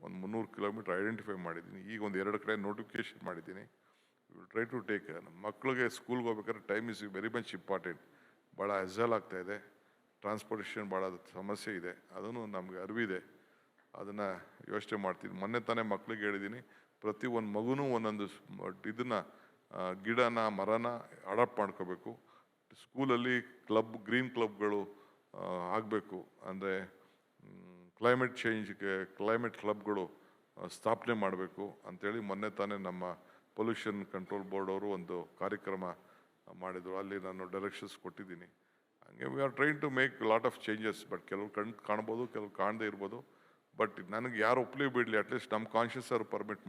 ಒಂದು 300 ಕಿಲೋಮೀಟ್ರ್ ಐಡೆಂಟಿಫೈ ಮಾಡಿದ್ದೀನಿ. ಈಗ ಒಂದು 2 ಕಡೆ ನೋಟಿಫಿಕೇಶನ್ ಮಾಡಿದ್ದೀನಿ. Will try to take. ಮಕ್ಕಳಿಗೆ ಸ್ಕೂಲ್ಗೆ ಹೋಗ್ಬೇಕಾದ್ರೆ time is very much important. ಭಾಳ ಹೆಸಲ್ ಆಗ್ತಾಯಿದೆ, ಟ್ರಾನ್ಸ್ಪೋರ್ಟೇಷನ್ ಭಾಳ ಸಮಸ್ಯೆ ಇದೆ, ಅದನ್ನು ನಮಗೆ ಅರಿವಿದೆ. ಅದನ್ನು ಯೋಚನೆ ಮಾಡ್ತೀನಿ. ಮೊನ್ನೆ ತಾನೇ ಮಕ್ಳಿಗೆ ಹೇಳಿದ್ದೀನಿ, ಪ್ರತಿ ಒಂದು ಮಗುನೂ ಒಂದೊಂದು ಇದನ್ನು ಗಿಡನ ಮರನ ಅಡಾಪ್ಟ್ ಮಾಡ್ಕೋಬೇಕು. ಸ್ಕೂಲಲ್ಲಿ ಗ್ರೀನ್ ಕ್ಲಬ್ಗಳು ಆಗಬೇಕು. ಅಂದರೆ ಕ್ಲೈಮೇಟ್ ಕ್ಲಬ್ಗಳು ಸ್ಥಾಪನೆ ಮಾಡಬೇಕು ಅಂಥೇಳಿ ಮೊನ್ನೆ ತಾನೇ ನಮ್ಮ ಪೊಲ್ಯೂಷನ್ ಕಂಟ್ರೋಲ್ ಬೋರ್ಡ್ ಅವರು ಒಂದು ಕಾರ್ಯಕ್ರಮ ಮಾಡಿದರು. ಅಲ್ಲಿ ನಾನು ಡೈರೆಕ್ಷನ್ಸ್ ಕೊಟ್ಟಿದ್ದೀನಿ. ಹಂಗೆ we are train to make lot of changes. But ಕೆಲವು ಕಾಣ್ಬೋದು, ಕೆಲವು ಕಾಣದೇ ಇರ್ಬೋದು. ಬಟ್ ನನಗೆ ಯಾರು ಒಪ್ಪಲಿ ಬಿಡಲಿ, ಅಟ್ಲೀಸ್ಟ್ ನಮ್ಮ ಕಾನ್ಷಿಯಸ್ ಅವರು ಪರ್ಮಿಟ್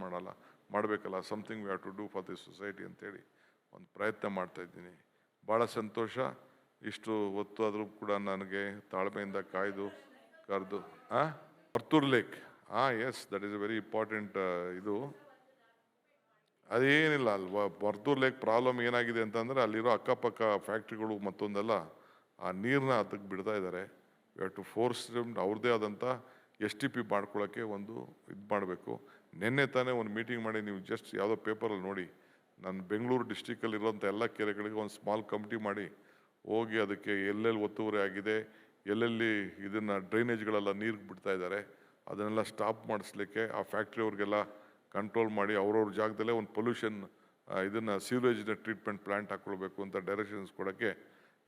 ಮಾಡಬೇಕಲ್ಲ. Something we have to do for the society ಅಂತೇಳಿ ಒಂದು ಪ್ರಯತ್ನ ಮಾಡ್ತಾಯಿದ್ದೀನಿ. ಭಾಳ ಸಂತೋಷ. ಇಷ್ಟು ಹೊತ್ತು ಆದರೂ ಕೂಡ ನನಗೆ ತಾಳ್ಮೆಯಿಂದ ಕರೆದು Varthur lake, yes, that is a very important. ಇದು ಅದೇನಿಲ್ಲ, ಅಲ್ವಾ, ವರ್ತೂರ್ ಲೇಕ್ ಪ್ರಾಬ್ಲಮ್ ಏನಾಗಿದೆ ಅಂತಂದರೆ, ಅಲ್ಲಿರೋ ಅಕ್ಕಪಕ್ಕ ಫ್ಯಾಕ್ಟ್ರಿಗಳು ಮತ್ತೊಂದೆಲ್ಲ ಆ ನೀರನ್ನ ಅದಕ್ಕೆ ಬಿಡ್ತಾ ಇದ್ದಾರೆ. ವಿ ಹ್ಯಾವ್ ಟು ಫೋರ್ಸ್ ಅವ್ರದ್ದೇ ಆದಂಥ STP ಮಾಡ್ಕೊಳ್ಳೋಕ್ಕೆ ಒಂದು ಇದು ಮಾಡಬೇಕು. ನಿನ್ನೆ ತಾನೇ ಒಂದು ಮೀಟಿಂಗ್ ಮಾಡಿ, ನೀವು ಜಸ್ಟ್ ಯಾವುದೋ ಪೇಪರಲ್ಲಿ ನೋಡಿ, ನಾನು ಬೆಂಗಳೂರು ಡಿಸ್ಟಿಕಲ್ಲಿ ಇರೋಂಥ ಎಲ್ಲ ಕೆರೆಗಳಿಗೆ ಒಂದು ಸ್ಮಾಲ್ ಕಮಿಟಿ ಮಾಡಿ ಹೋಗಿ ಅದಕ್ಕೆ ಎಲ್ಲೆಲ್ಲಿ ಒತ್ತುವರಿ ಆಗಿದೆ, ಎಲ್ಲೆಲ್ಲಿ ಇದನ್ನು ಡ್ರೈನೇಜ್ಗಳೆಲ್ಲ ನೀರಿಗೆ ಬಿಡ್ತಾ ಇದ್ದಾರೆ, ಅದನ್ನೆಲ್ಲ ಸ್ಟಾಪ್ ಮಾಡಿಸ್ಲಿಕ್ಕೆ ಆ ಫ್ಯಾಕ್ಟ್ರಿಯವ್ರಿಗೆಲ್ಲ ಕಂಟ್ರೋಲ್ ಮಾಡಿ ಅವ್ರವ್ರ ಜಾಗದಲ್ಲೇ ಒಂದು ಪೊಲ್ಯೂಷನ್ ಇದನ್ನು ಸೀವೇಜ್ನ ಟ್ರೀಟ್ಮೆಂಟ್ ಪ್ಲ್ಯಾಂಟ್ ಹಾಕ್ಕೊಳ್ಬೇಕು ಅಂತ ಡೈರೆಕ್ಷನ್ಸ್ ಕೊಡೋಕ್ಕೆ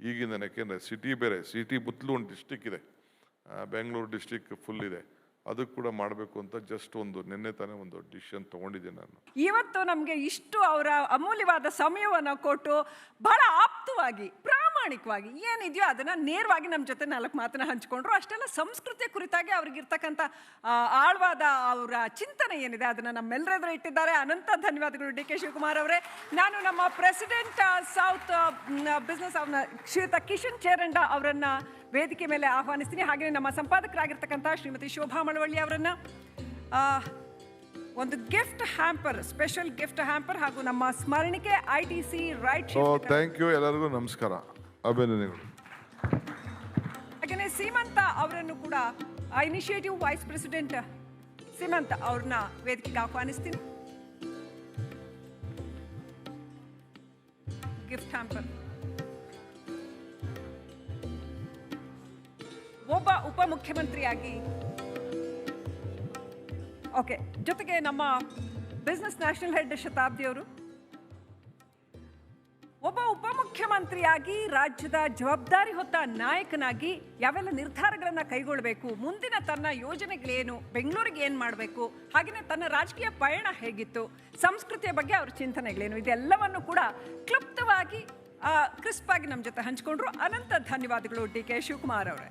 ಈಗಿಂದನೇ. ಯಾಕೆಂದರೆ ಸಿಟಿ ಮುತ್ತಲು ಒಂದು ಡಿಸ್ಟಿಕ್ ಇದೆ, ಬೆಂಗಳೂರು ಡಿಸ್ಟಿಕ್ ಫುಲ್ ಇದೆ, ಅದಕ್ಕೆ ಕೂಡ ಮಾಡಬೇಕು ಅಂತ ಜಸ್ಟ್ ಒಂದು ನಿನ್ನೆ ತಾನೇ ಒಂದು ಡಿಸಿಷನ್ ತೊಗೊಂಡಿದ್ದೀನಿ ನಾನು. ಇವತ್ತು ನಮಗೆ ಇಷ್ಟು ಅವರ ಅಮೂಲ್ಯವಾದ ಸಮಯವನ್ನು ಕೊಟ್ಟು ಬಹಳ ಆಪ್ತವಾಗಿ ಪ್ರಾಮಾಣಿಕವಾಗಿ ಏನಿದೆಯೋ ಅದನ್ನು ನೇರವಾಗಿ ನಮ್ಮ ಜೊತೆ 4 ಮಾತನ್ನ ಹಂಚ್ಕೊಂಡ್ರು. ಅಷ್ಟೆಲ್ಲ ಸಂಸ್ಕೃತಿಯ ಕುರಿತಾಗಿ ಅವ್ರಿಗಿರ್ತಕ್ಕಂಥ ಆಳವಾದ ಅವರ ಚಿಂತನೆ ಏನಿದೆ ಅದನ್ನು ನಮ್ಮೆಲ್ಲರೆದುರು ಇಟ್ಟಿದ್ದಾರೆ. ಅನಂತ ಧನ್ಯವಾದಗಳು DK ಶಿವಕುಮಾರ್ ಅವರೇ. ನಾನು ನಮ್ಮ ಪ್ರೆಸಿಡೆಂಟ್ ಸೌತ್ ಬಿಸ್ನೆಸ್ ಅವ್ರನ್ನ ಶ್ರೀಯುತ ಕಿಶನ್ ಚೇರಂಡ ಅವರನ್ನು ವೇದಿಕೆ ಮೇಲೆ ಆಹ್ವಾನಿಸ್ತೀನಿ. ಹಾಗೆಯೇ ನಮ್ಮ ಸಂಪಾದಕರಾಗಿರ್ತಕ್ಕಂಥ ಶ್ರೀಮತಿ ಶೋಭಾ ಮಳವಳ್ಳಿ ಅವರನ್ನು ಒಂದು gift hamper, special gift hamper ಹಾಗೂ ನಮ್ಮ ಸ್ಮರಣಿಕೆ ITC ರೈಟ್. ಥ್ಯಾಂಕ್ ಯು, ಎಲ್ಲರಿಗೂ ನಮಸ್ಕಾರ, ಅಭಿನಂದನೆಗಳು. ಹಾಗೆಯೇ ಸೀಮಂತ ಅವರನ್ನು ಕೂಡ ಇನಿಷಿಯೇಟಿವ್ ವೈಸ್ ಪ್ರೆಸಿಡೆಂಟ್ ಸೀಮಂತ ಅವ್ರನ್ನ ವೇದಿಕೆಗೆ ಆಹ್ವಾನಿಸ್ತೀನಿ. ಗಿಫ್ಟ್ ಹ್ಯಾಂಪರ್ ಒಬ್ಬ ಉಪಮುಖ್ಯಮಂತ್ರಿಯಾಗಿ, ಓಕೆ, ಜೊತೆಗೆ ನಮ್ಮ ಬಿಸ್ನೆಸ್ ನ್ಯಾಷನಲ್ ಹೆಡ್ ಶತಾಬ್ದಿ ಅವರು ಒಬ್ಬ ಉಪಮುಖ್ಯಮಂತ್ರಿಯಾಗಿ ರಾಜ್ಯದ ಜವಾಬ್ದಾರಿ ಹೊತ್ತ ನಾಯಕನಾಗಿ ಯಾವೆಲ್ಲ ನಿರ್ಧಾರಗಳನ್ನು ಕೈಗೊಳ್ಳಬೇಕು, ಮುಂದಿನ ತನ್ನ ಯೋಜನೆಗಳೇನು, ಬೆಂಗಳೂರಿಗೆ ಏನು ಮಾಡಬೇಕು, ಹಾಗೆಯೇ ತನ್ನ ರಾಜಕೀಯ ಪಯಣ ಹೇಗಿತ್ತು, ಸಂಸ್ಕೃತಿಯ ಬಗ್ಗೆ ಅವ್ರ ಚಿಂತನೆಗಳೇನು, ಇದೆಲ್ಲವನ್ನು ಕೂಡ ಕ್ಲುಪ್ತವಾಗಿ ಕ್ರಿಸ್ಪ್ ಆಗಿ ನಮ್ಮ ಜೊತೆ ಹಂಚಿಕೊಂಡ್ರು. ಅನಂತ ಧನ್ಯವಾದಗಳು DK ಶಿವಕುಮಾರ್ ಅವರೇ.